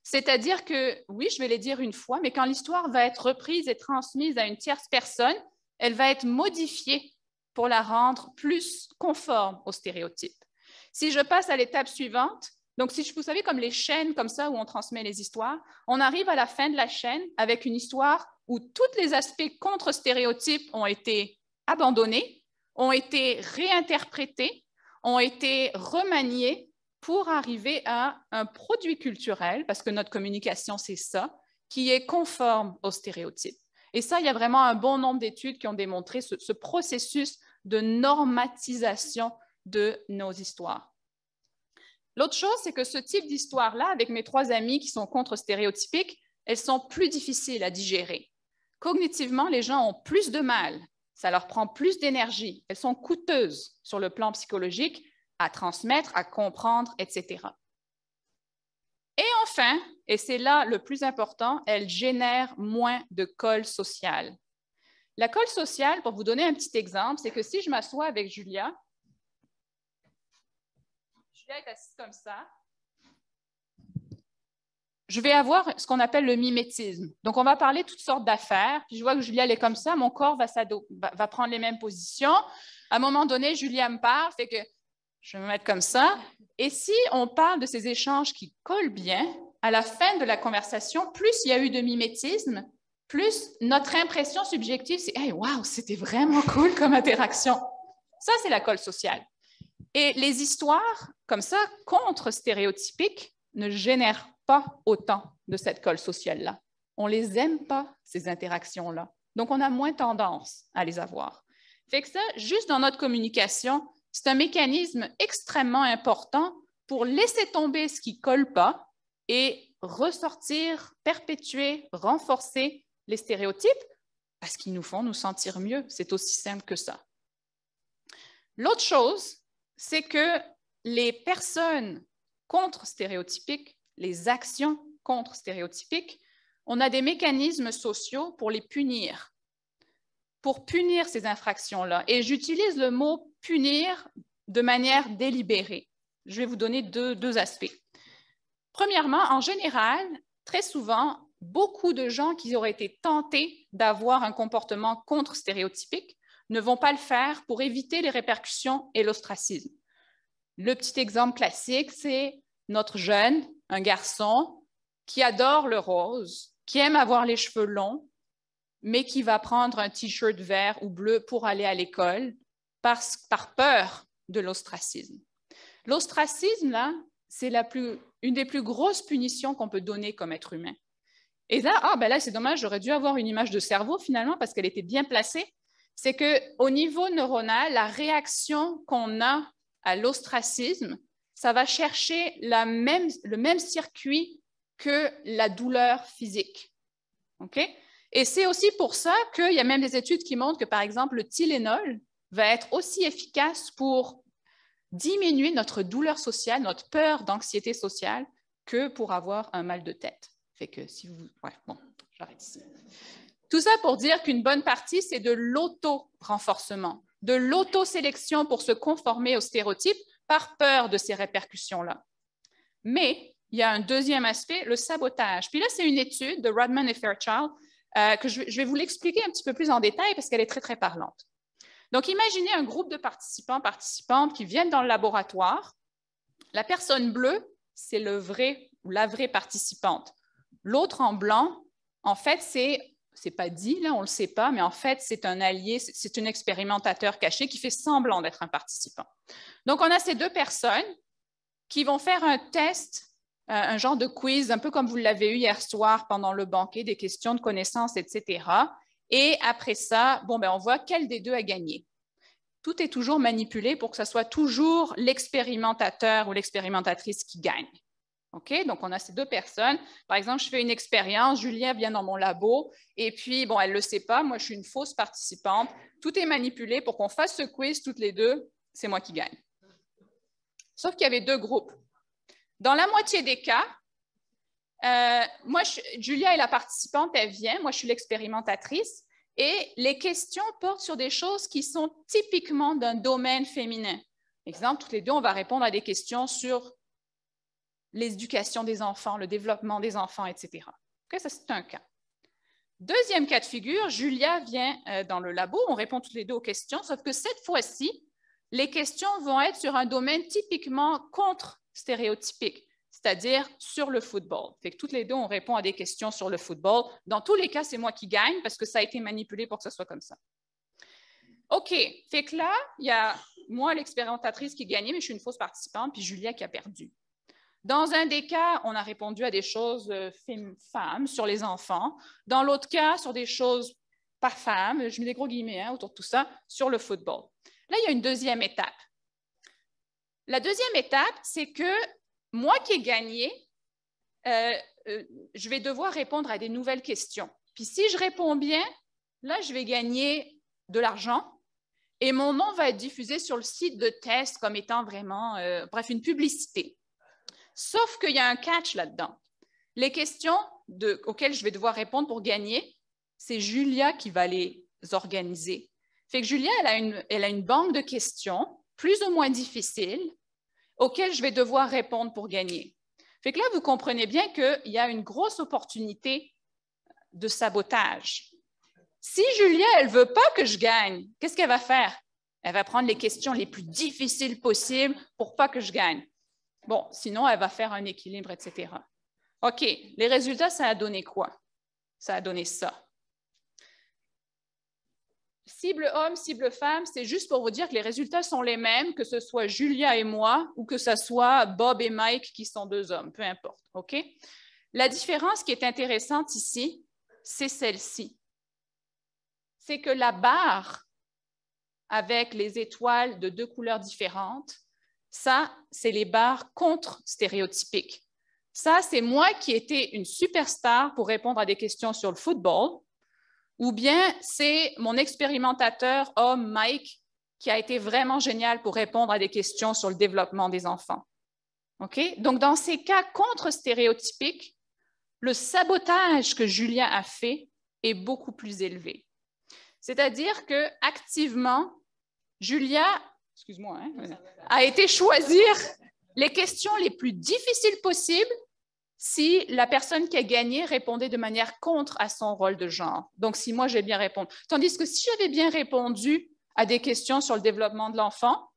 C'est-à-dire que, oui, je vais les dire une fois, mais quand l'histoire va être reprise et transmise à une tierce personne, elle va être modifiée pour la rendre plus conforme aux stéréotypes. Si je passe à l'étape suivante, donc si vous savez comme les chaînes comme ça où on transmet les histoires, on arrive à la fin de la chaîne avec une histoire où tous les aspects contre-stéréotypes ont été abandonnés, ont été réinterprétés, ont été remaniés pour arriver à un produit culturel, parce que notre communication, c'est ça, qui est conforme aux stéréotypes. Et ça, il y a vraiment un bon nombre d'études qui ont démontré ce processus de normatisation de nos histoires. L'autre chose, c'est que ce type d'histoire-là, avec mes 3 amies qui sont contre-stéréotypiques, elles sont plus difficiles à digérer. Cognitivement, les gens ont plus de mal, ça leur prend plus d'énergie, elles sont coûteuses sur le plan psychologique à transmettre, à comprendre, etc. Et enfin, et c'est là le plus important, elles génèrent moins de colle sociale. La colle sociale, pour vous donner un petit exemple, c'est que si je m'assois avec Julia, Julia est assise comme ça, je vais avoir ce qu'on appelle le mimétisme. Donc, on va parler toutes sortes d'affaires. Puis je vois que Julia, elle est comme ça, mon corps va prendre les mêmes positions. À un moment donné, Julia me parle, fait que je vais me mettre comme ça. Et si on parle de ces échanges qui collent bien, à la fin de la conversation, plus il y a eu de mimétisme, plus notre impression subjective, c'est « Hey, wow, c'était vraiment cool comme interaction ». Ça, c'est la colle sociale. Et les histoires comme ça, contre-stéréotypiques, ne génèrent pas autant de cette colle sociale-là. On ne les aime pas, ces interactions-là. Donc, on a moins tendance à les avoir. Fait que ça, juste dans notre communication, c'est un mécanisme extrêmement important pour laisser tomber ce qui ne colle pas et ressortir, perpétuer, renforcer les stéréotypes parce qu'ils nous font nous sentir mieux. C'est aussi simple que ça. L'autre chose, c'est que les personnes contre-stéréotypiques, les actions contre-stéréotypiques, on a des mécanismes sociaux pour les punir, pour punir ces infractions-là. Et j'utilise le mot « punir » de manière délibérée. Je vais vous donner deux aspects. Premièrement, en général, très souvent, beaucoup de gens qui auraient été tentés d'avoir un comportement contre-stéréotypique ne vont pas le faire pour éviter les répercussions et l'ostracisme. Le petit exemple classique, c'est notre jeune, un garçon, qui adore le rose, qui aime avoir les cheveux longs, mais qui va prendre un T-shirt vert ou bleu pour aller à l'école par peur de l'ostracisme. L'ostracisme, là, c'est une des plus grosses punitions qu'on peut donner comme être humain. Et là, là, c'est dommage, j'aurais dû avoir une image de cerveau finalement parce qu'elle était bien placée. C'est qu'au niveau neuronal, la réaction qu'on a à l'ostracisme, ça va chercher le même circuit que la douleur physique. Okay? Et c'est aussi pour ça qu'il y a même des études qui montrent que, par exemple, le Tylenol va être aussi efficace pour diminuer notre douleur sociale, notre peur d'anxiété sociale, que pour avoir un mal de tête. Fait que si vous... Ouais, bon, j'arrête ici. Tout ça pour dire qu'une bonne partie, c'est de l'auto-renforcement, de l'auto-sélection pour se conformer aux stéréotypes par peur de ces répercussions-là. Mais il y a un deuxième aspect, le sabotage. Puis là, c'est une étude de Rodman et Fairchild que je vais vous l'expliquer un petit peu plus en détail parce qu'elle est très, très parlante. Donc, imaginez un groupe de participants, participantes qui viennent dans le laboratoire. La personne bleue, c'est le vrai ou la vraie participante. L'autre en blanc, en fait, c'est pas dit, là, on ne le sait pas, mais en fait, c'est un allié, c'est un expérimentateur caché qui fait semblant d'être un participant. Donc, on a ces deux personnes qui vont faire un test, un genre de quiz, un peu comme vous l'avez eu hier soir pendant le banquet, des questions de connaissances, etc. Et après ça, on voit quel des deux a gagné. Tout est toujours manipulé pour que ce soit toujours l'expérimentateur ou l'expérimentatrice qui gagne. Okay? Donc, on a ces deux personnes. Par exemple, je fais une expérience, Julia vient dans mon labo, et puis, elle ne le sait pas, moi, je suis une fausse participante. Tout est manipulé pour qu'on fasse ce quiz toutes les deux, c'est moi qui gagne. Sauf qu'il y avait deux groupes. Dans la moitié des cas, Julia est la participante, elle vient, moi, je suis l'expérimentatrice, et les questions portent sur des choses qui sont typiquement d'un domaine féminin. Par exemple, toutes les deux, on va répondre à des questions sur l'éducation des enfants, le développement des enfants, etc. Okay, ça, c'est un cas. Deuxième cas de figure, Julia vient dans le labo, on répond toutes les deux aux questions, sauf que cette fois-ci, les questions vont être sur un domaine typiquement contre-stéréotypique, c'est-à-dire sur le football. Fait que toutes les deux, on répond à des questions sur le football. Dans tous les cas, c'est moi qui gagne parce que ça a été manipulé pour que ce soit comme ça. OK, fait que là, il y a moi, l'expérimentatrice, qui gagnait, mais je suis une fausse participante, puis Julia qui a perdu. Dans un des cas, on a répondu à des choses femmes sur les enfants. Dans l'autre cas, sur des choses par femme, je mets des gros guillemets hein, autour de tout ça, sur le football. Là, il y a une deuxième étape. La deuxième étape, c'est que moi qui ai gagné, je vais devoir répondre à des nouvelles questions. Puis si je réponds bien, là, je vais gagner de l'argent et mon nom va être diffusé sur le site de test comme étant vraiment, bref, une publicité. Sauf qu'il y a un catch là-dedans. Les questions auxquelles je vais devoir répondre pour gagner, c'est Julia qui va les organiser. Fait que Julia, elle a une banque de questions, plus ou moins difficiles, auxquelles je vais devoir répondre pour gagner. Fait que là, vous comprenez bien qu'il y a une grosse opportunité de sabotage. Si Julia, elle ne veut pas que je gagne, qu'est-ce qu'elle va faire? Elle va prendre les questions les plus difficiles possibles pour pas que je gagne. Bon, sinon, elle va faire un équilibre, etc. OK, les résultats, ça a donné quoi? Ça a donné ça. Cible homme, cible femme, c'est juste pour vous dire que les résultats sont les mêmes, que ce soit Julia et moi ou que ce soit Bob et Mike qui sont deux hommes, peu importe. OK? La différence qui est intéressante ici, c'est celle-ci. C'est que la barre avec les étoiles de deux couleurs différentes, ça, c'est les barres contre-stéréotypiques. Ça, c'est moi qui étais une superstar pour répondre à des questions sur le football, ou bien c'est mon expérimentateur homme, Mike, qui a été vraiment génial pour répondre à des questions sur le développement des enfants. Okay? Donc, dans ces cas contre-stéréotypiques, le sabotage que Julia a fait est beaucoup plus élevé. C'est-à-dire qu'activement, Julia, excuse-moi, a été choisir les questions les plus difficiles possibles si la personne qui a gagné répondait de manière contre à son rôle de genre. Donc, si moi, j'ai bien répondu. Tandis que si j'avais bien répondu à des questions sur le développement de l'enfant,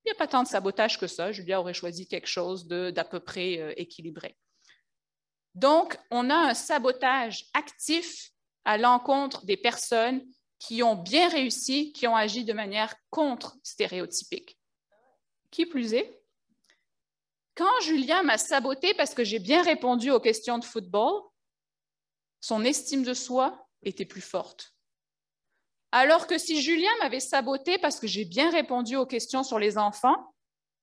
il n'y a pas tant de sabotage que ça. Julia aurait choisi quelque chose d'à peu près équilibré. Donc, on a un sabotage actif à l'encontre des personnes qui ont bien réussi, qui ont agi de manière contre-stéréotypique. Qui plus est, quand Julia m'a saboté parce que j'ai bien répondu aux questions de football, son estime de soi était plus forte. Alors que si Julia m'avait saboté parce que j'ai bien répondu aux questions sur les enfants,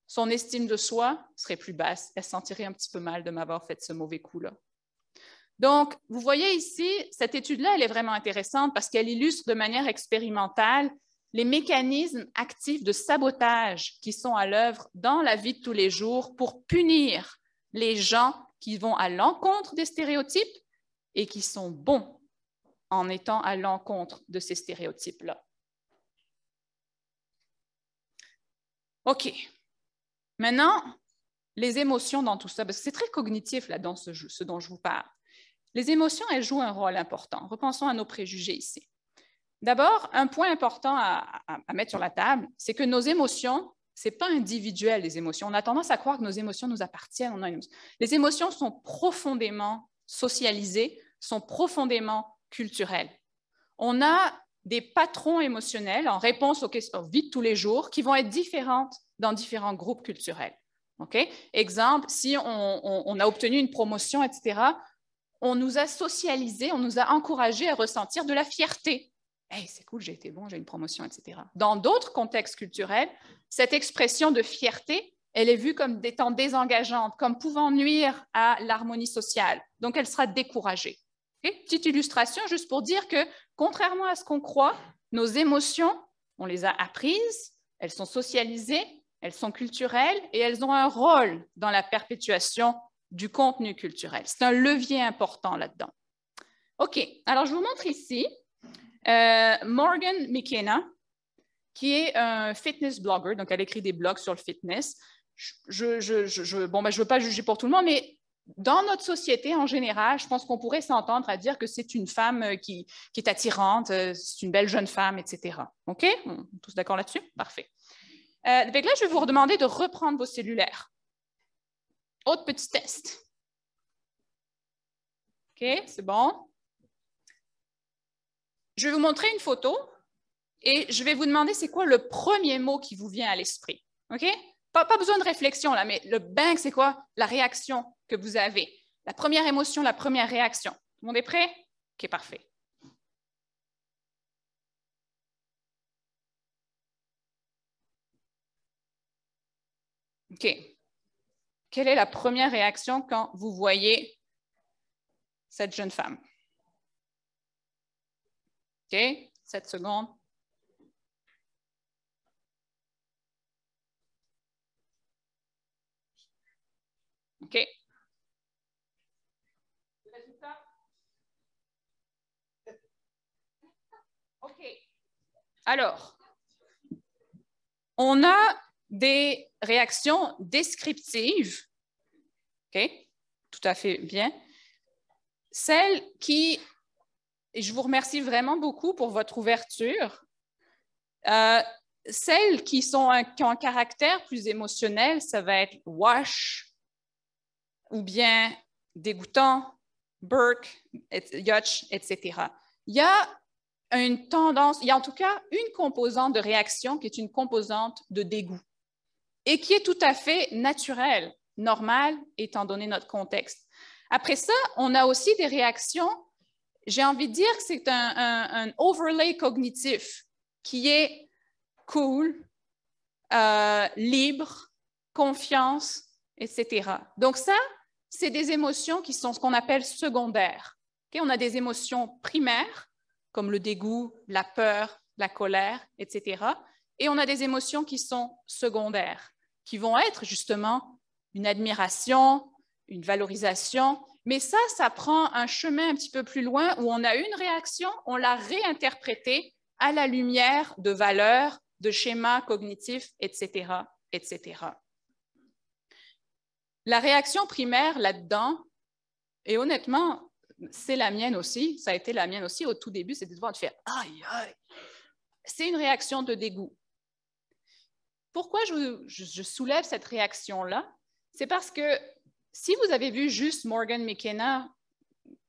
son estime de soi serait plus basse. Elle se sentirait un petit peu mal de m'avoir fait ce mauvais coup-là. Donc, vous voyez ici, cette étude-là, elle est vraiment intéressante parce qu'elle illustre de manière expérimentale les mécanismes actifs de sabotage qui sont à l'œuvre dans la vie de tous les jours pour punir les gens qui vont à l'encontre des stéréotypes et qui sont bons en étant à l'encontre de ces stéréotypes-là. OK. Maintenant, les émotions dans tout ça, parce que c'est très cognitif là dans ce dont je vous parle. Les émotions, elles jouent un rôle important. Repensons à nos préjugés ici. D'abord, un point important à mettre sur la table, c'est que nos émotions, ce n'est pas individuel, les émotions. On a tendance à croire que nos émotions nous appartiennent. Les émotions sont profondément socialisées, sont profondément culturelles. On a des patrons émotionnels en réponse aux vies de tous les jours qui vont être différentes dans différents groupes culturels. Okay? Exemple, si on a obtenu une promotion, etc., on nous a socialisés, on nous a encouragés à ressentir de la fierté. Hey, c'est cool, j'ai été bon, j'ai une promotion, etc. Dans d'autres contextes culturels, cette expression de fierté, elle est vue comme étant désengageante, comme pouvant nuire à l'harmonie sociale. Donc, elle sera découragée. Okay? Petite illustration juste pour dire que, contrairement à ce qu'on croit, nos émotions, on les a apprises, elles sont socialisées, elles sont culturelles et elles ont un rôle dans la perpétuation du contenu culturel. C'est un levier important là-dedans. OK, alors je vous montre ici Morgan McKenna, qui est un fitness blogger, donc elle écrit des blogs sur le fitness. Je ne veux pas juger pour tout le monde, mais dans notre société en général, je pense qu'on pourrait s'entendre à dire que c'est une femme qui est attirante, c'est une belle jeune femme, etc. OK? On est tous d'accord là-dessus? Parfait. Donc là, je vais vous redemander de reprendre vos cellulaires. Autre petit test. OK, c'est bon. Je vais vous montrer une photo et je vais vous demander c'est quoi le premier mot qui vous vient à l'esprit. OK? Pas besoin de réflexion là, mais le bang, c'est quoi? La réaction que vous avez. La première émotion, la première réaction. Tout le monde est prêt? OK, parfait. OK. Quelle est la première réaction quand vous voyez cette jeune femme? OK, 7 secondes. OK. Résultat? OK. Alors, on a des réactions descriptives. OK, tout à fait bien. Celles qui, et je vous remercie vraiment beaucoup pour votre ouverture, celles qui ont un caractère plus émotionnel, ça va être wash ou bien dégoûtant, burk, yutch, etc. Il y a une tendance, il y a en tout cas une composante de réaction qui est une composante de dégoût et qui est tout à fait naturelle, normale, étant donné notre contexte. Après ça, on a aussi des réactions, j'ai envie de dire que c'est un overlay cognitif qui est cool, libre, confiance, etc. Donc ça, c'est des émotions qui sont ce qu'on appelle secondaires. Okay? On a des émotions primaires, comme le dégoût, la peur, la colère, etc. Et on a des émotions qui sont secondaires, qui vont être justement une admiration, une valorisation. Mais ça prend un chemin un petit peu plus loin où on a une réaction, on l'a réinterprétée à la lumière de valeurs, de schémas cognitifs, etc., etc. La réaction primaire là-dedans, et honnêtement, c'est la mienne aussi, ça a été la mienne aussi au tout début, c'est de voir, de faire « aïe, aïe ». C'est une réaction de dégoût. Pourquoi je soulève cette réaction-là? C'est parce que si vous avez vu juste Morgan McKenna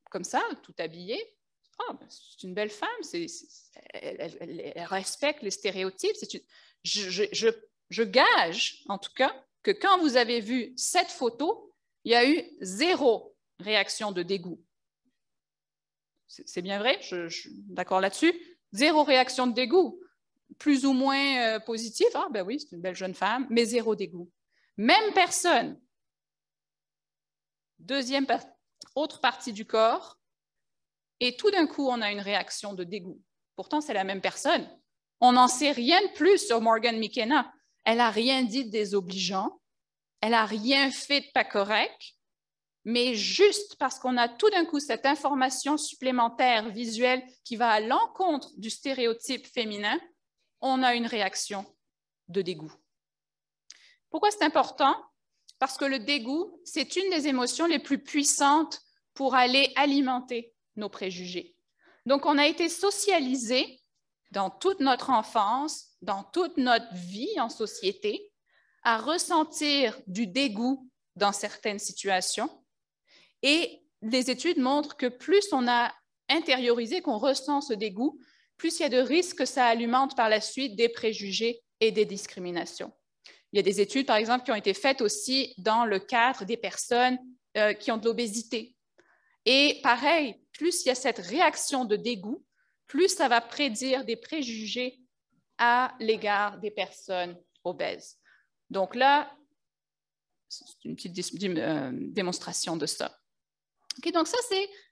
comme ça, tout habillée, oh, c'est une belle femme, elle respecte les stéréotypes. Je gage, en tout cas, que quand vous avez vu cette photo, il y a eu 0 réaction de dégoût. C'est bien vrai? Je suis d'accord là-dessus? 0 réaction de dégoût. Plus ou moins positive. Ah, ben oui, c'est une belle jeune femme, mais 0 dégoût. Même personne. Autre partie du corps, et tout d'un coup, on a une réaction de dégoût. Pourtant, c'est la même personne. On n'en sait rien de plus sur Morgan McKenna. Elle n'a rien dit de désobligeant. Elle n'a rien fait de pas correct. Mais juste parce qu'on a tout d'un coup cette information supplémentaire visuelle qui va à l'encontre du stéréotype féminin, on a une réaction de dégoût. Pourquoi c'est important? Parce que le dégoût, c'est une des émotions les plus puissantes pour aller alimenter nos préjugés. Donc, on a été socialisé dans toute notre enfance, dans toute notre vie en société, à ressentir du dégoût dans certaines situations. Et les études montrent que plus on a intériorisé, qu'on ressent ce dégoût, plus il y a de risques que ça alimente par la suite des préjugés et des discriminations. Il y a des études, par exemple, qui ont été faites aussi dans le cadre des personnes qui ont de l'obésité. Et pareil, plus il y a cette réaction de dégoût, plus ça va prédire des préjugés à l'égard des personnes obèses. Donc là, c'est une petite démonstration de ça. Okay, donc ça,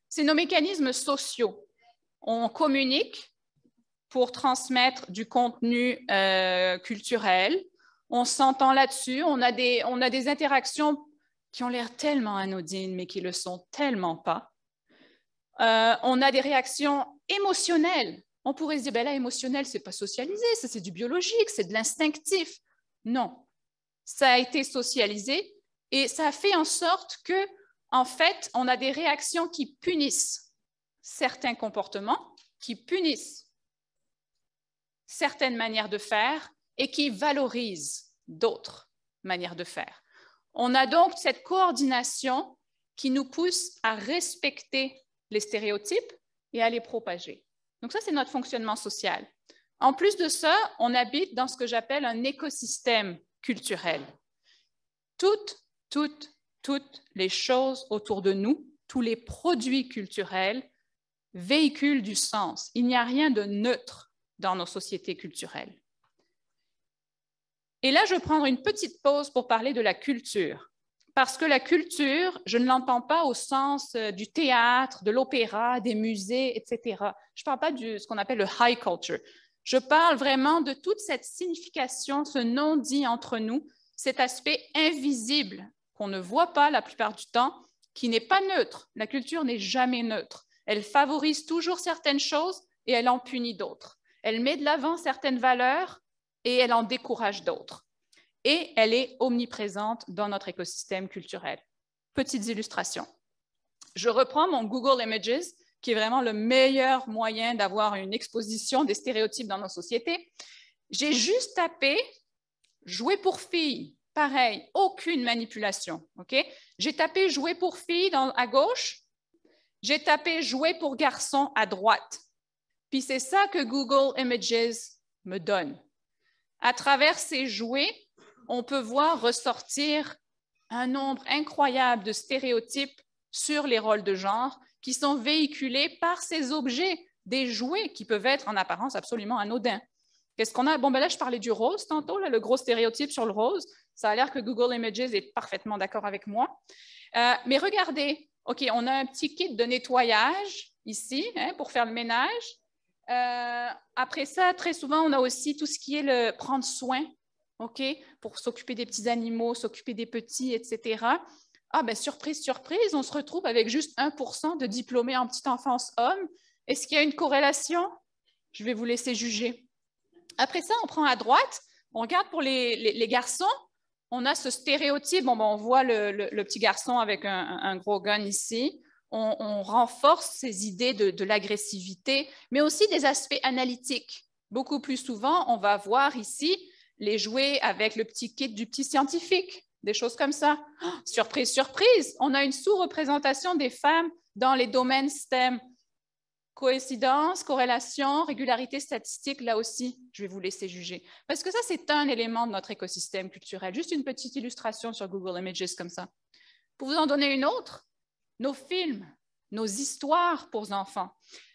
c'est nos mécanismes sociaux. On communique pour transmettre du contenu culturel. On s'entend là-dessus. On a des interactions qui ont l'air tellement anodines, mais qui ne le sont tellement pas. On a des réactions émotionnelles. On pourrait se dire, ben là, émotionnel, ce n'est pas socialisé, ça c'est du biologique, c'est de l'instinctif. Non, ça a été socialisé et ça a fait en sorte que, en fait, on a des réactions qui punissent certains comportements, qui punissent certaines manières de faire et qui valorisent d'autres manières de faire. On a donc cette coordination qui nous pousse à respecter les stéréotypes et à les propager. Donc ça, c'est notre fonctionnement social. En plus de ça, on habite dans ce que j'appelle un écosystème culturel. Toutes les choses autour de nous, tous les produits culturels véhiculent du sens. Il n'y a rien de neutre dans nos sociétés culturelles. Et là, je vais prendre une petite pause pour parler de la culture. Parce que la culture, je ne l'entends pas au sens du théâtre, de l'opéra, des musées, etc. Je ne parle pas de ce qu'on appelle le high culture. Je parle vraiment de toute cette signification, ce non-dit entre nous, cet aspect invisible qu'on ne voit pas la plupart du temps, qui n'est pas neutre. La culture n'est jamais neutre. Elle favorise toujours certaines choses et elle en punit d'autres. Elle met de l'avant certaines valeurs et elle en décourage d'autres. Et elle est omniprésente dans notre écosystème culturel. Petites illustrations. Je reprends mon Google Images, qui est vraiment le meilleur moyen d'avoir une exposition des stéréotypes dans nos sociétés. J'ai juste tapé « jouer pour filles ». Pareil, aucune manipulation. Okay? J'ai tapé « jouer pour filles » à gauche. J'ai tapé « jouer pour garçons » à droite. Puis c'est ça que Google Images me donne. À travers ces jouets, on peut voir ressortir un nombre incroyable de stéréotypes sur les rôles de genre qui sont véhiculés par ces objets, des jouets qui peuvent être en apparence absolument anodins. Qu'est-ce qu'on a? Bon, ben là, je parlais du rose tantôt, là, le gros stéréotype sur le rose. Ça a l'air que Google Images est parfaitement d'accord avec moi. Mais regardez, OK, on a un petit kit de nettoyage ici pour faire le ménage. Après ça, très souvent, on a aussi tout ce qui est le prendre soin. OK, pour s'occuper des petits animaux, s'occuper des petits, etc. Ah, bien, surprise, surprise, on se retrouve avec juste 1% de diplômés en petite enfance hommes. Est-ce qu'il y a une corrélation? Je vais vous laisser juger. Après ça, on prend à droite, on regarde pour les garçons, on a ce stéréotype. Bon, ben, on voit le petit garçon avec un gros gun ici. On renforce ces idées de l'agressivité, mais aussi des aspects analytiques. Beaucoup plus souvent, on va voir ici les jouets avec le petit kit du petit scientifique, des choses comme ça. Oh, surprise, surprise, on a une sous-représentation des femmes dans les domaines STEM. Coïncidence, corrélation, régularité statistique, là aussi, je vais vous laisser juger. Parce que ça, c'est un élément de notre écosystème culturel. Juste une petite illustration sur Google Images comme ça. Pour vous en donner une autre, nos films, nos histoires pour enfants.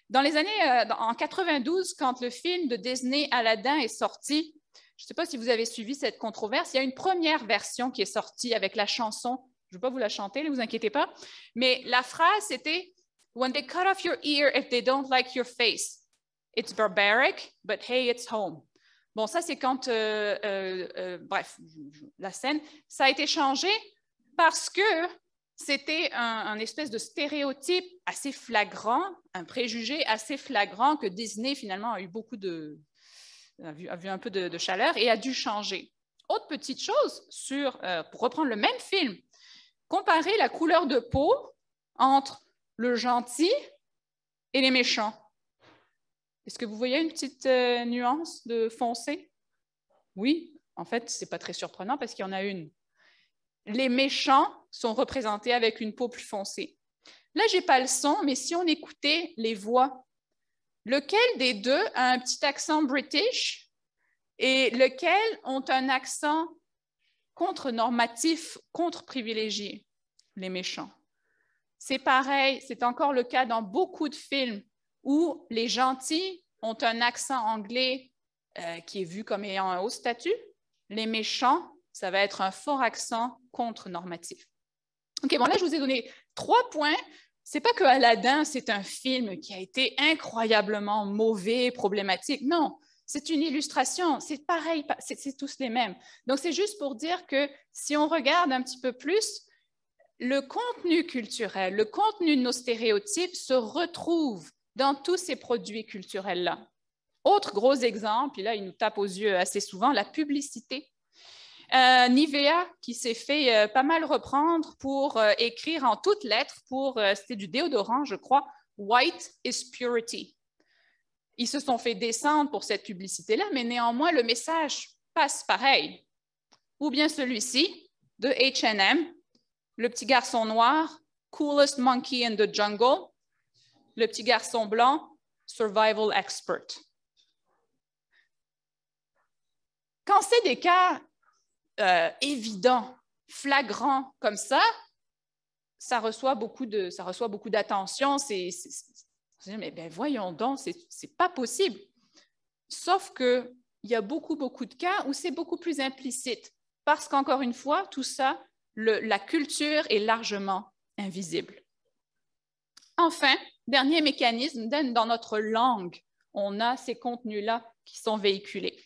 Dans les années, en 92, quand le film de Disney Aladdin est sorti, je ne sais pas si vous avez suivi cette controverse. Il y a une première version qui est sortie avec la chanson. Je ne vais pas vous la chanter, ne vous inquiétez pas. Mais la phrase, c'était « When they cut off your ear if they don't like your face, it's barbaric, but hey, it's home. » Bon, ça, c'est quand, bref, la scène, ça a été changé parce que c'était un espèce de stéréotype assez flagrant, un préjugé assez flagrant que Disney, finalement, a eu beaucoup de... a vu un peu de chaleur et a dû changer. Autre petite chose, pour reprendre le même film, comparer la couleur de peau entre le gentil et les méchants. Est-ce que vous voyez une petite nuance de foncé? Oui, en fait, ce n'est pas très surprenant parce qu'il y en a une. Les méchants sont représentés avec une peau plus foncée. Là, je n'ai pas le son, mais si on écoutait les voix, lequel des deux a un petit accent british et lequel ont un accent contre-normatif, contre-privilégié? Les méchants. C'est pareil, c'est encore le cas dans beaucoup de films où les gentils ont un accent anglais qui est vu comme ayant un haut statut. Les méchants, ça va être un fort accent contre-normatif. OK, bon là, je vous ai donné 3 points. C'est pas que Aladdin, c'est un film qui a été incroyablement mauvais, problématique. Non, c'est une illustration. C'est pareil, c'est tous les mêmes. Donc, c'est juste pour dire que si on regarde un petit peu plus, le contenu culturel, le contenu de nos stéréotypes se retrouve dans tous ces produits culturels-là. Autre gros exemple, et là, il nous tape aux yeux assez souvent, la publicité. Nivea, qui s'est fait pas mal reprendre pour écrire en toutes lettres, c'était du déodorant, je crois, « White is purity ». Ils se sont fait descendre pour cette publicité-là, mais néanmoins, le message passe pareil. Ou bien celui-ci, de H&M, le petit garçon noir, « Coolest monkey in the jungle », le petit garçon blanc, « Survival expert ». Quand c'est des cas évidents, flagrants comme ça reçoit beaucoup d'attention. Mais ben voyons donc, c'est pas possible. Sauf que il y a beaucoup de cas où c'est beaucoup plus implicite parce qu'encore une fois, tout ça, la culture est largement invisible. Enfin, dernier mécanisme, dans notre langue, on a ces contenus-là qui sont véhiculés.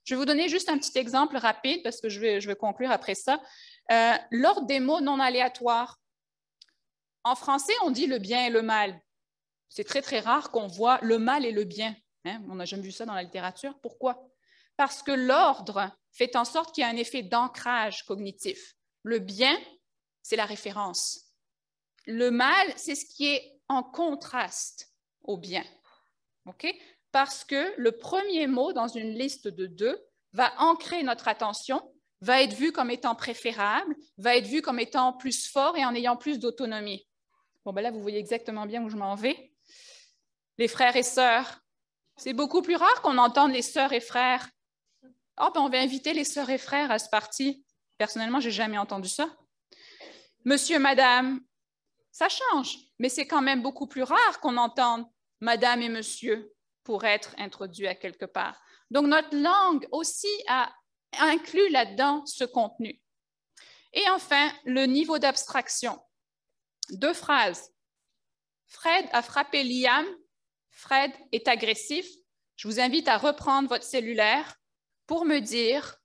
Je vais vous donner juste un petit exemple rapide parce que je vais conclure après ça. L'ordre des mots non aléatoires. En français, on dit le bien et le mal. C'est très, très rare qu'on voit le mal et le bien. Hein? On n'a jamais vu ça dans la littérature. Pourquoi? Parce que l'ordre fait en sorte qu'il y a un effet d'ancrage cognitif. Le bien, c'est la référence. Le mal, c'est ce qui est en contraste au bien. Okay? Parce que le premier mot dans une liste de 2 va ancrer notre attention, va être vu comme étant préférable, va être vu comme étant plus fort et en ayant plus d'autonomie. Bon, ben là, vous voyez exactement bien où je m'en vais. Les frères et sœurs, c'est beaucoup plus rare qu'on entende les sœurs et frères. Ah, ben on va inviter les sœurs et frères à ce parti. Personnellement, je n'ai jamais entendu ça. Monsieur, madame, ça change, mais c'est quand même beaucoup plus rare qu'on entende madame et monsieur pour être introduit à quelque part. Donc, notre langue aussi a inclus là-dedans ce contenu. Et enfin, le niveau d'abstraction. 2 phrases. Fred a frappé Liam. Fred est agressif. Je vous invite à reprendre votre cellulaire pour me dire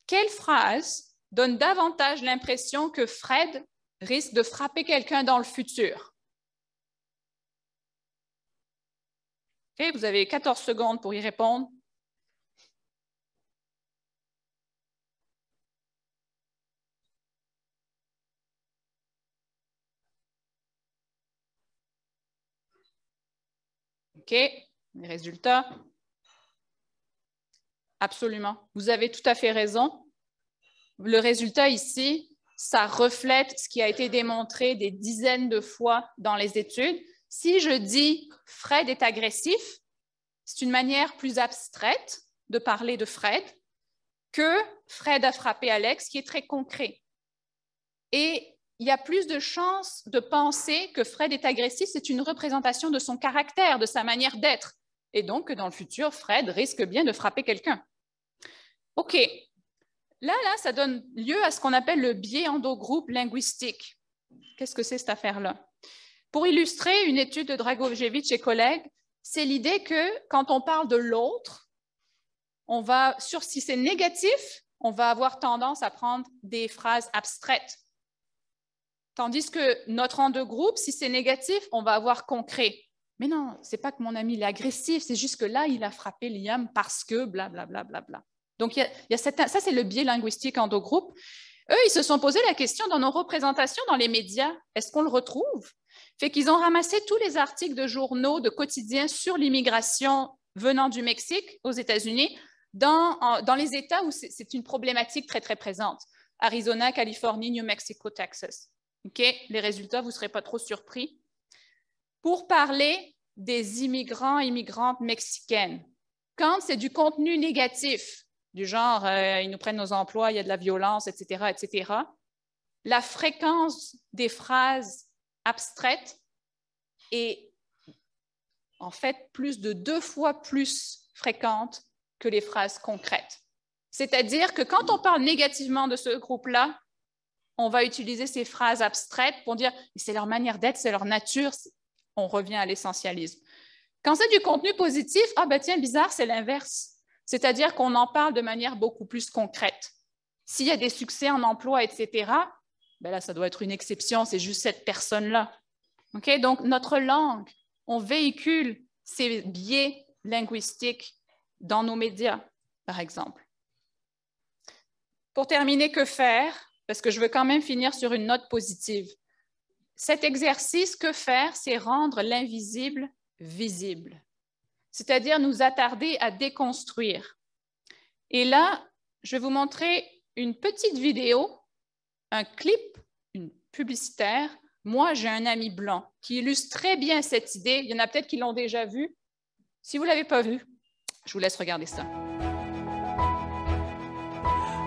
quelle phrase donne davantage l'impression que Fred risque de frapper quelqu'un dans le futur. Okay, vous avez 14 secondes pour y répondre. OK, les résultats. Absolument. Vous avez tout à fait raison. Le résultat ici, ça reflète ce qui a été démontré des dizaines de fois dans les études. Si je dis « Fred est agressif », c'est une manière plus abstraite de parler de Fred que « Fred a frappé Alex », qui est très concret. Et il y a plus de chances de penser que Fred est agressif, c'est une représentation de son caractère, de sa manière d'être. Et donc, que dans le futur, Fred risque bien de frapper quelqu'un. OK. Là, ça donne lieu à ce qu'on appelle le biais endogroupe linguistique. Qu'est-ce que c'est cette affaire-là? Pour illustrer une étude de Dragojevic et collègues, c'est l'idée que quand on parle de l'autre, si c'est négatif, on va avoir tendance à prendre des phrases abstraites. Tandis que notre endogroupe, si c'est négatif, on va avoir concret. Mais non, c'est pas que mon ami est agressif, c'est juste que là, il a frappé Liam parce que blablabla. Bla, bla, bla. Donc, ça, c'est le biais linguistique endogroupe. Eux, ils se sont posé la question dans nos représentations dans les médias. Est-ce qu'on le retrouve? Fait qu'ils ont ramassé tous les articles de journaux, de quotidiens sur l'immigration venant du Mexique aux États-Unis dans les États où c'est une problématique très, très présente. Arizona, Californie, New Mexico, Texas. Okay? Les résultats, vous ne serez pas trop surpris. Pour parler des immigrants et immigrantes mexicaines, quand c'est du contenu négatif, du genre ils nous prennent nos emplois, il y a de la violence, etc., etc., la fréquence des phrases abstraites est en fait plus de 2 fois plus fréquente que les phrases concrètes. C'est-à-dire que quand on parle négativement de ce groupe-là, on va utiliser ces phrases abstraites pour dire « c'est leur manière d'être, c'est leur nature », on revient à l'essentialisme. Quand c'est du contenu positif, ah ben tiens, bizarre, c'est l'inverse. C'est-à-dire qu'on en parle de manière beaucoup plus concrète. S'il y a des succès en emploi, etc., ben là, ça doit être une exception, c'est juste cette personne-là. Okay? Donc, notre langue, on véhicule ces biais linguistiques dans nos médias, par exemple. Pour terminer, que faire? Parce que je veux quand même finir sur une note positive. Cet exercice, que faire? C'est rendre l'invisible visible. C'est-à-dire nous attarder à déconstruire. Et là, je vais vous montrer une petite vidéo, un clip, une publicitaire. Moi, j'ai un ami blanc qui illustre très bien cette idée. Il y en a peut-être qui l'ont déjà vu. Si vous ne l'avez pas vu, je vous laisse regarder ça.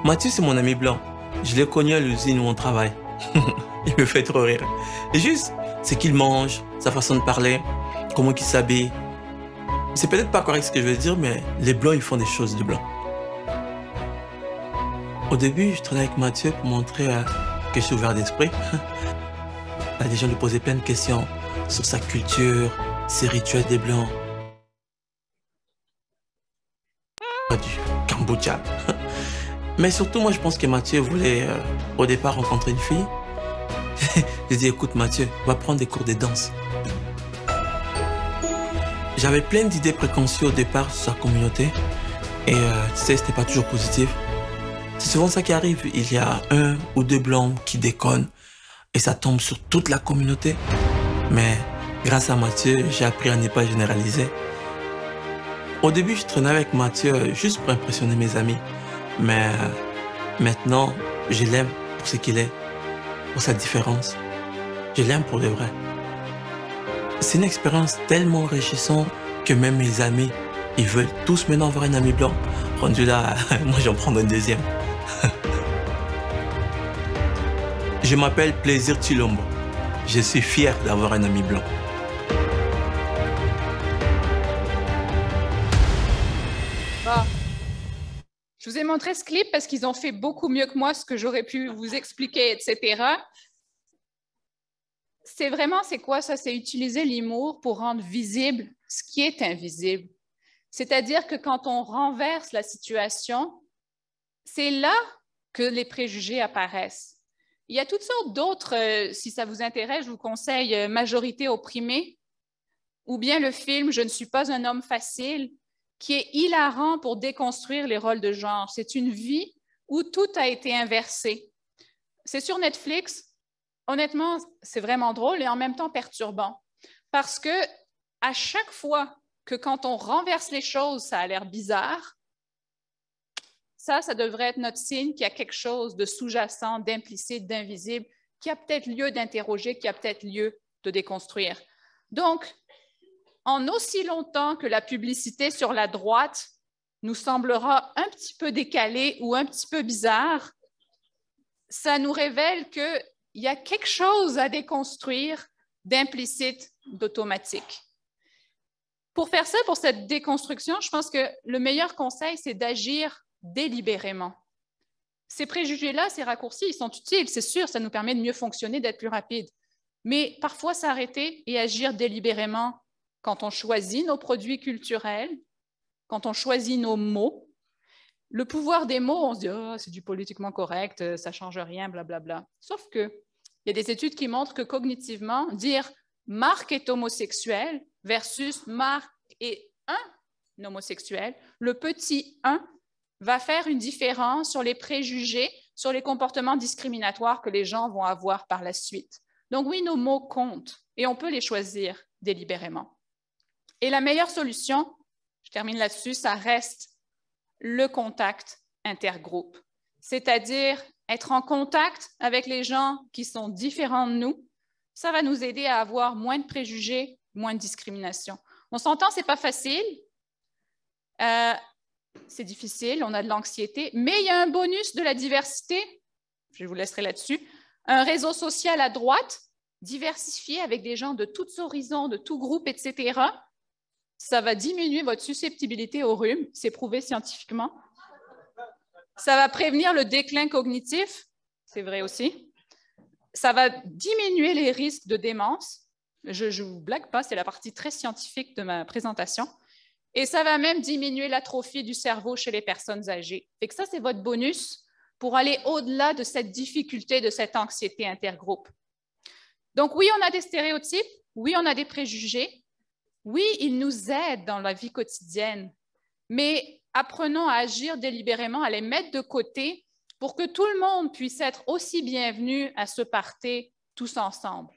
Mathieu, c'est mon ami blanc. Je l'ai connu à l'usine où on travaille. Il me fait trop rire. Et juste, ce qu'il mange, sa façon de parler, comment il s'habille. C'est peut-être pas correct ce que je veux dire, mais les Blancs, ils font des choses de Blancs. Au début, je traînais avec Mathieu pour montrer que je suis ouvert d'esprit. Les gens lui posaient plein de questions sur sa culture, ses rituels des Blancs. Du Cambodge. Mais surtout, moi, je pense que Mathieu voulait au départ rencontrer une fille. J'ai dit, écoute Mathieu, va prendre des cours de danse. J'avais plein d'idées préconçues au départ sur sa communauté. Et tu sais, c'était pas toujours positif. C'est souvent ça qui arrive. Il y a 1 ou 2 Blancs qui déconnent. Et ça tombe sur toute la communauté. Mais grâce à Mathieu, j'ai appris à ne pas généraliser. Au début, je traînais avec Mathieu juste pour impressionner mes amis. Mais maintenant, je l'aime pour ce qu'il est, pour sa différence. Je l'aime pour de vrai. C'est une expérience tellement enrichissante que même mes amis, ils veulent tous maintenant avoir un ami blanc. Rendu là, moi j'en prends un deuxième. Je m'appelle Plaisir Chilombo. Je suis fier d'avoir un ami blanc. Bon. Je vous ai montré ce clip parce qu'ils ont fait beaucoup mieux que moi ce que j'aurais pu vous expliquer, etc. C'est quoi ça? C'est utiliser l'humour pour rendre visible ce qui est invisible. C'est-à-dire que quand on renverse la situation, c'est là que les préjugés apparaissent. Il y a toutes sortes d'autres, si ça vous intéresse, je vous conseille Majorité opprimée ou bien le film Je ne suis pas un homme facile, qui est hilarant pour déconstruire les rôles de genre. C'est une vie où tout a été inversé. C'est sur Netflix. Honnêtement, c'est vraiment drôle et en même temps perturbant. Parce que à chaque fois que quand on renverse les choses, ça a l'air bizarre, ça devrait être notre signe qu'il y a quelque chose de sous-jacent, d'implicite, d'invisible, qui a peut-être lieu d'interroger, qui a peut-être lieu de déconstruire. Donc, en aussi longtemps que la publicité sur la droite nous semblera un petit peu décalée ou un petit peu bizarre, ça nous révèle qu'il y a quelque chose à déconstruire d'implicite, d'automatique. Pour faire ça, pour cette déconstruction, je pense que le meilleur conseil, c'est d'agir délibérément. Ces préjugés-là, ces raccourcis, ils sont utiles, c'est sûr, ça nous permet de mieux fonctionner, d'être plus rapide. Mais parfois, s'arrêter et agir délibérément quand on choisit nos produits culturels, quand on choisit nos mots. Le pouvoir des mots, on se dit « oh, c'est du politiquement correct, ça ne change rien, blablabla ». Sauf qu'il y a des études qui montrent que cognitivement, dire « Marc est homosexuel » versus « Marc est un homosexuel », le petit « un » va faire une différence sur les préjugés, sur les comportements discriminatoires que les gens vont avoir par la suite. Donc oui, nos mots comptent et on peut les choisir délibérément. Et la meilleure solution, je termine là-dessus, ça reste le contact intergroupe, c'est-à-dire être en contact avec les gens qui sont différents de nous. Ça va nous aider à avoir moins de préjugés, moins de discrimination. On s'entend, ce n'est pas facile. C'est difficile, on a de l'anxiété, mais il y a un bonus de la diversité, je vous laisserai là-dessus, un réseau social à droite, diversifié avec des gens de tous horizons, de tous groupes, etc. Ça va diminuer votre susceptibilité au rhume, c'est prouvé scientifiquement. Ça va prévenir le déclin cognitif, c'est vrai aussi. Ça va diminuer les risques de démence. Je ne vous blague pas, c'est la partie très scientifique de ma présentation. Et ça va même diminuer l'atrophie du cerveau chez les personnes âgées. Fait que ça, c'est votre bonus pour aller au-delà de cette difficulté, de cette anxiété intergroupe. Donc oui, on a des stéréotypes, oui, on a des préjugés, oui, ils nous aident dans la vie quotidienne, mais apprenons à agir délibérément, à les mettre de côté pour que tout le monde puisse être aussi bienvenu à ce party tous ensemble.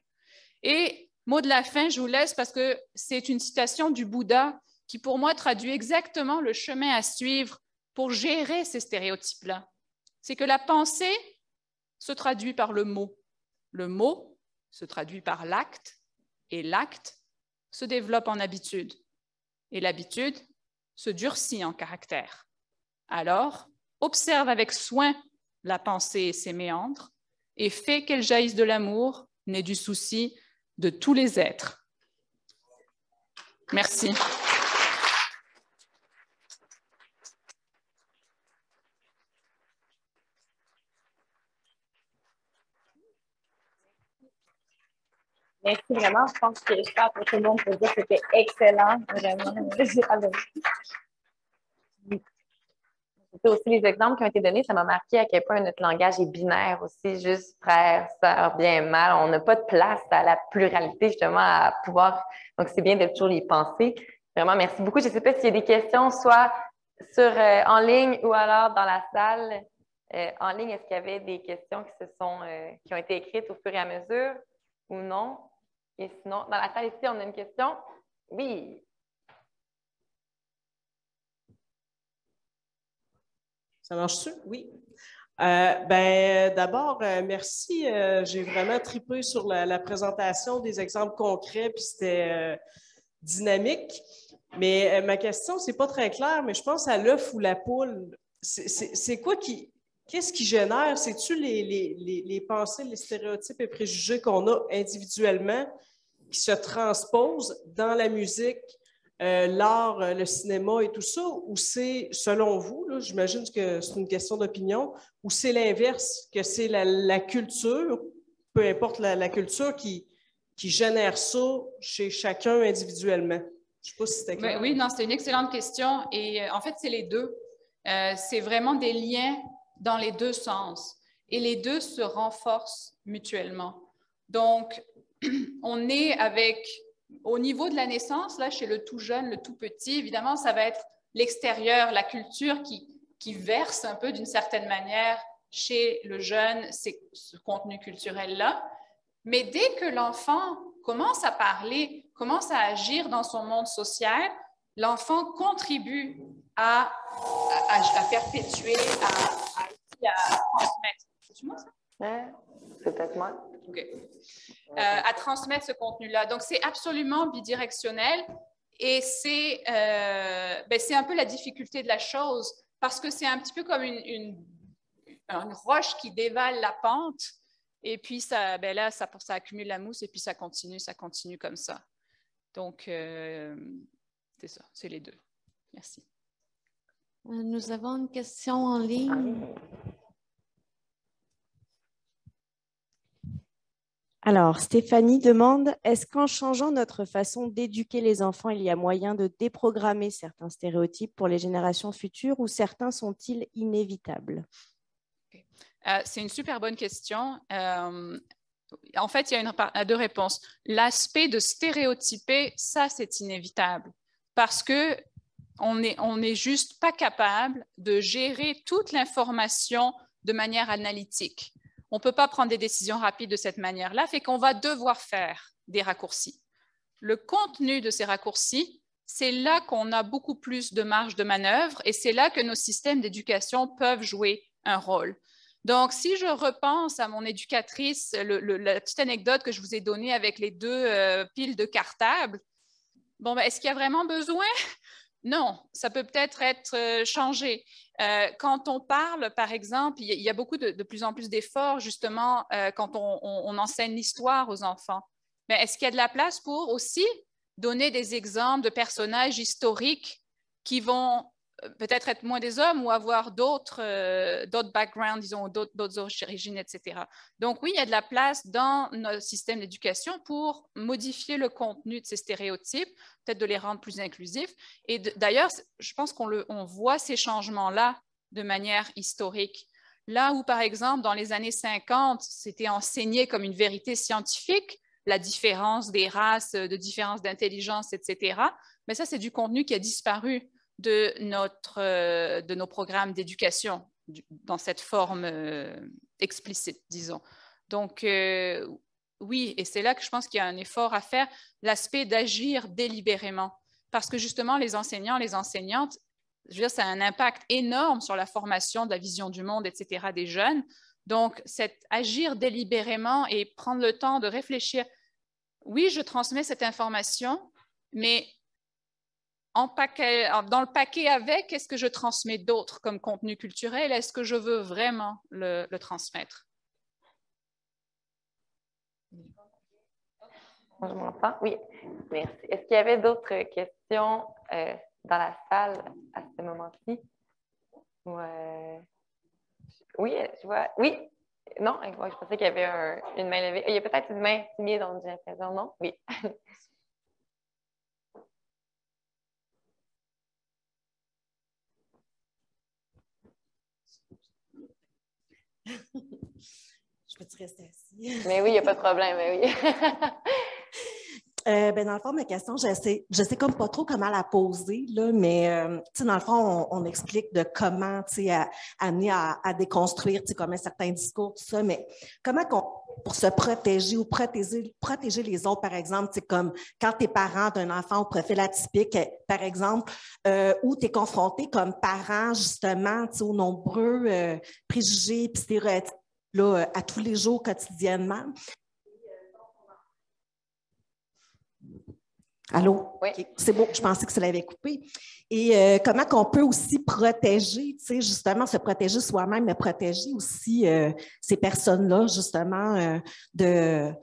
Et mot de la fin, je vous laisse parce que c'est une citation du Bouddha qui, pour moi, traduit exactement le chemin à suivre pour gérer ces stéréotypes-là. C'est que la pensée se traduit par le mot se traduit par l'acte, et l'acte se développe en habitude, et l'habitude se durcit en caractère. Alors, observe avec soin la pensée et ses méandres, et fais qu'elle jaillisse de l'amour, née du souci de tous les êtres. Merci. Merci vraiment. Je pense que je parle pour tout le monde pour dire que c'était excellent. Vraiment. J'ai adoré. C'était aussi les exemples qui ont été donnés. Ça m'a marqué à quel point notre langage est binaire aussi, juste frère, sœur, bien, mal. On n'a pas de place à la pluralité, justement, à pouvoir. Donc, c'est bien de toujours y penser. Vraiment, merci beaucoup. Je ne sais pas s'il y a des questions, soit en ligne ou alors dans la salle. En ligne, est-ce qu'il y avait des questions qui ont été écrites au fur et à mesure ou non? Et sinon, dans la salle ici, on a une question. Oui. Ça marche-tu? Oui. D'abord, merci. J'ai vraiment tripé sur la présentation des exemples concrets, puis c'était dynamique. Mais ma question, c'est pas très clair, mais je pense à l'œuf ou la poule. C'est quoi qu'est-ce qui génère? C'est-tu les pensées, les stéréotypes et préjugés qu'on a individuellement qui se transposent dans la musique, l'art, le cinéma et tout ça, ou c'est, selon vous, j'imagine que c'est une question d'opinion, ou c'est l'inverse, que c'est la culture, peu importe la culture, qui génère ça chez chacun individuellement? Je ne sais pas si c'était clair. Oui, non, c'est une excellente question. Et en fait, c'est les deux. C'est vraiment des liens dans les deux sens. Et les deux se renforcent mutuellement. Donc, on est au niveau de la naissance, là, chez le tout jeune, le tout petit, évidemment, ça va être l'extérieur, la culture qui verse un peu d'une certaine manière chez le jeune ce contenu culturel-là. Mais dès que l'enfant commence à parler, commence à agir dans son monde social, l'enfant contribue à perpétuer, à transmettre. C'est moi, ça? Ouais, c'est peut-être moi. OK. À transmettre ce contenu-là. Donc, c'est absolument bidirectionnel et c'est un peu la difficulté de la chose parce que c'est un petit peu comme une roche qui dévale la pente et puis ça accumule la mousse et puis ça continue comme ça. Donc, c'est ça, c'est les deux. Merci. Nous avons une question en ligne. Alors, Stéphanie demande, est-ce qu'en changeant notre façon d'éduquer les enfants, il y a moyen de déprogrammer certains stéréotypes pour les générations futures ou certains sont-ils inévitables? C'est une super bonne question. En fait, il y a deux réponses. L'aspect de stéréotyper, ça, c'est inévitable parce qu'on n'est juste pas capable de gérer toute l'information de manière analytique. On ne peut pas prendre des décisions rapides de cette manière-là, fait qu'on va devoir faire des raccourcis. Le contenu de ces raccourcis, c'est là qu'on a beaucoup plus de marge de manœuvre et c'est là que nos systèmes d'éducation peuvent jouer un rôle. Donc, si je repense à mon éducatrice, la petite anecdote que je vous ai donnée avec les deux piles de cartables, bon, est-ce qu'il y a vraiment besoin? Non, ça peut peut-être être changé. Quand on parle, par exemple, il y a beaucoup de plus en plus d'efforts, justement, quand on enseigne l'histoire aux enfants. Mais est-ce qu'il y a de la place pour aussi donner des exemples de personnages historiques qui vont peut-être être moins des hommes ou avoir d'autres backgrounds, disons, d'autres origines, etc. Donc oui, il y a de la place dans notre système d'éducation pour modifier le contenu de ces stéréotypes, peut-être de les rendre plus inclusifs. Et d'ailleurs, je pense qu'on voit ces changements-là de manière historique. Là où, par exemple, dans les années 50, c'était enseigné comme une vérité scientifique, la différence des races, de différence d'intelligence, etc., mais ça, c'est du contenu qui a disparu de nos programmes d'éducation dans cette forme explicite, disons. Donc, oui, et c'est là que je pense qu'il y a un effort à faire, l'aspect d'agir délibérément. Parce que justement, les enseignants, les enseignantes, je veux dire, ça a un impact énorme sur la formation de la vision du monde, etc., des jeunes. Donc, agir délibérément et prendre le temps de réfléchir. Oui, je transmets cette information, mais dans le paquet avec, est-ce que je transmets d'autres comme contenu culturel? Est-ce que je veux vraiment le transmettre? Je m'entends? Oui, merci. Est-ce qu'il y avait d'autres questions dans la salle à ce moment-ci? Oui, je vois. Oui, Non, ouais, je pensais qu'il y avait une main levée. Il y a peut-être une main signée, donc j'ai l'impression, non? Oui. Je peux-tu rester assis? Mais oui, il n'y a pas de problème, mais oui. Ben dans le fond, ma question, je sais comme pas trop comment la poser, là, mais dans le fond, on explique de comment amener à déconstruire comme un certain discours, tout ça, mais comment pour se protéger ou protéger les autres, par exemple, comme quand tu es parent d'un enfant au profil atypique, par exemple, où tu es confronté comme parent, justement, aux nombreux préjugés et stéréotypes là, à tous les jours, quotidiennement. Allô? Oui. Okay. C'est bon, je pensais que ça l'avait coupé. Et comment qu'on peut aussi protéger, justement, se protéger soi-même, mais protéger aussi ces personnes-là, justement, de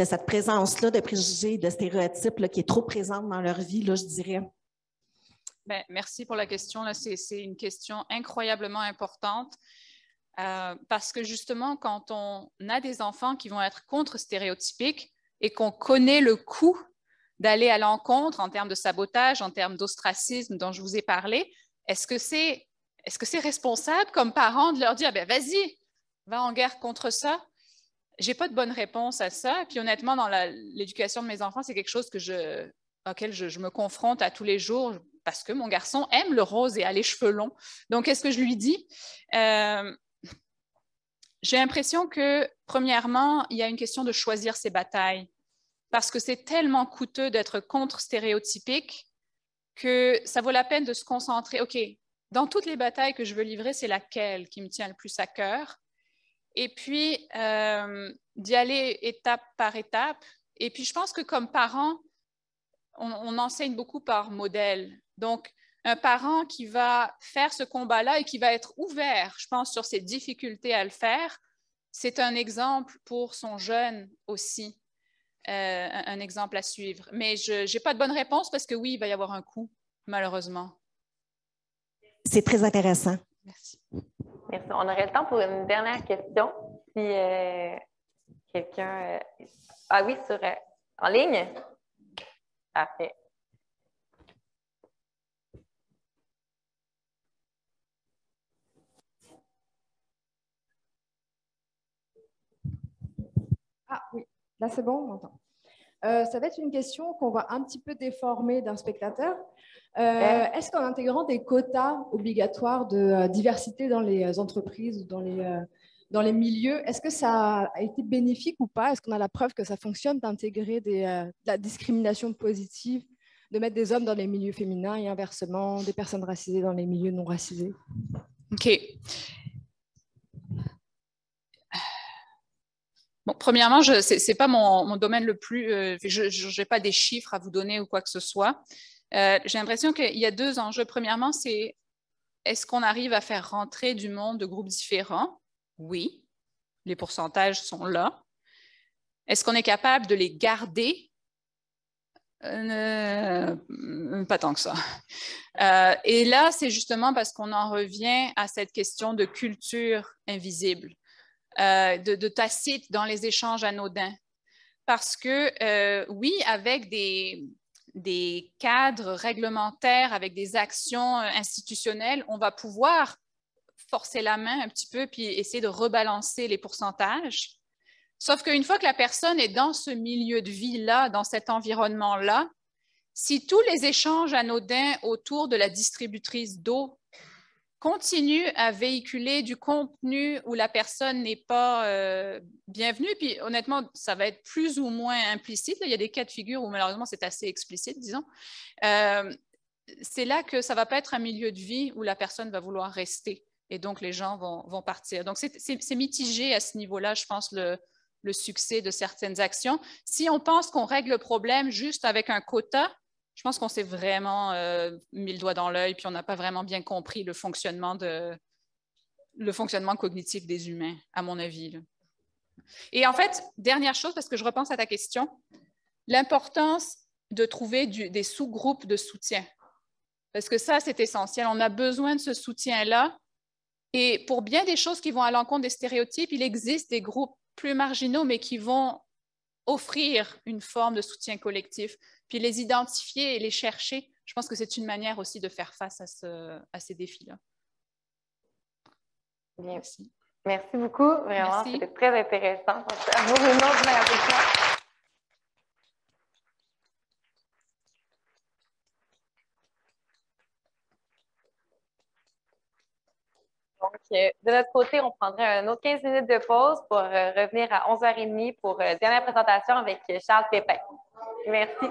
cette présence-là de préjugés, de stéréotypes là, qui est trop présente dans leur vie, là, je dirais. Bien, merci pour la question. C'est une question incroyablement importante parce que justement, quand on a des enfants qui vont être contre-stéréotypiques et qu'on connaît le coût d'aller à l'encontre en termes de sabotage, en termes d'ostracisme dont je vous ai parlé, est-ce que c'est responsable comme parent de leur dire ben, « vas-y, va en guerre contre ça ». Je n'ai pas de bonne réponse à ça. Puis honnêtement, dans l'éducation de mes enfants, c'est quelque chose auquel je me confronte à tous les jours parce que mon garçon aime le rose et a les cheveux longs. Donc, qu'est-ce que je lui dis? J'ai l'impression que, premièrement, il y a une question de choisir ses batailles. Parce que c'est tellement coûteux d'être contre-stéréotypique que ça vaut la peine de se concentrer. OK, dans toutes les batailles que je veux livrer, c'est laquelle qui me tient le plus à cœur? Et puis, d'y aller étape par étape. Et puis, je pense que comme parent, on enseigne beaucoup par modèle. Donc, un parent qui va faire ce combat-là et qui va être ouvert, je pense, sur ses difficultés à le faire, c'est un exemple pour son jeune aussi. Un exemple à suivre. Mais je n'ai pas de bonne réponse parce que oui, il va y avoir un coût, malheureusement. C'est très intéressant. Merci. Merci. On aurait le temps pour une dernière question. Si quelqu'un... Ah oui, en ligne? Parfait. Ah oui. Là, c'est bon, on m'entend. Ça va être une question qu'on va un petit peu déformer d'un spectateur. Est-ce qu'en intégrant des quotas obligatoires de diversité dans les entreprises ou dans les milieux, est-ce que ça a été bénéfique ou pas? Est-ce qu'on a la preuve que ça fonctionne d'intégrer de la discrimination positive, de mettre des hommes dans les milieux féminins et inversement, des personnes racisées dans les milieux non racisés? OK. Bon, premièrement, ce n'est pas mon domaine le plus... je n'ai pas des chiffres à vous donner ou quoi que ce soit. J'ai l'impression qu'il y a deux enjeux. Premièrement, c'est est-ce qu'on arrive à faire rentrer du monde de groupes différents? Oui, les pourcentages sont là. Est-ce qu'on est capable de les garder? Pas tant que ça. Et là, c'est justement parce qu'on en revient à cette question de culture invisible. De tacite dans les échanges anodins. Parce que, oui, avec des cadres réglementaires, avec des actions institutionnelles, on va pouvoir forcer la main un petit peu puis essayer de rebalancer les pourcentages. Sauf qu'une fois que la personne est dans ce milieu de vie-là, dans cet environnement-là, si tous les échanges anodins autour de la distributrice d'eau continue à véhiculer du contenu où la personne n'est pas bienvenue. Puis honnêtement, ça va être plus ou moins implicite. Là, il y a des cas de figure où malheureusement c'est assez explicite, disons. C'est là que ça ne va pas être un milieu de vie où la personne va vouloir rester et donc les gens vont partir. Donc c'est mitigé à ce niveau-là, je pense, le succès de certaines actions. Si on pense qu'on règle le problème juste avec un quota, je pense qu'on s'est vraiment mis le doigt dans l'œil puis on n'a pas vraiment bien compris le fonctionnement cognitif des humains, à mon avis. Là. Et en fait, dernière chose, parce que je repense à ta question, l'importance de trouver des sous-groupes de soutien. Parce que ça, c'est essentiel. On a besoin de ce soutien-là Et pour bien des choses qui vont à l'encontre des stéréotypes, il existe des groupes plus marginaux, mais qui vont offrir une forme de soutien collectif, puis les identifier et les chercher. Je pense que c'est une manière aussi de faire face à ces défis-là. Merci. Merci beaucoup. Vraiment, c'était très intéressant. Donc, de notre côté, on prendrait un autre 15 minutes de pause pour revenir à 11h30 pour dernière présentation avec Charles Pépin. Merci.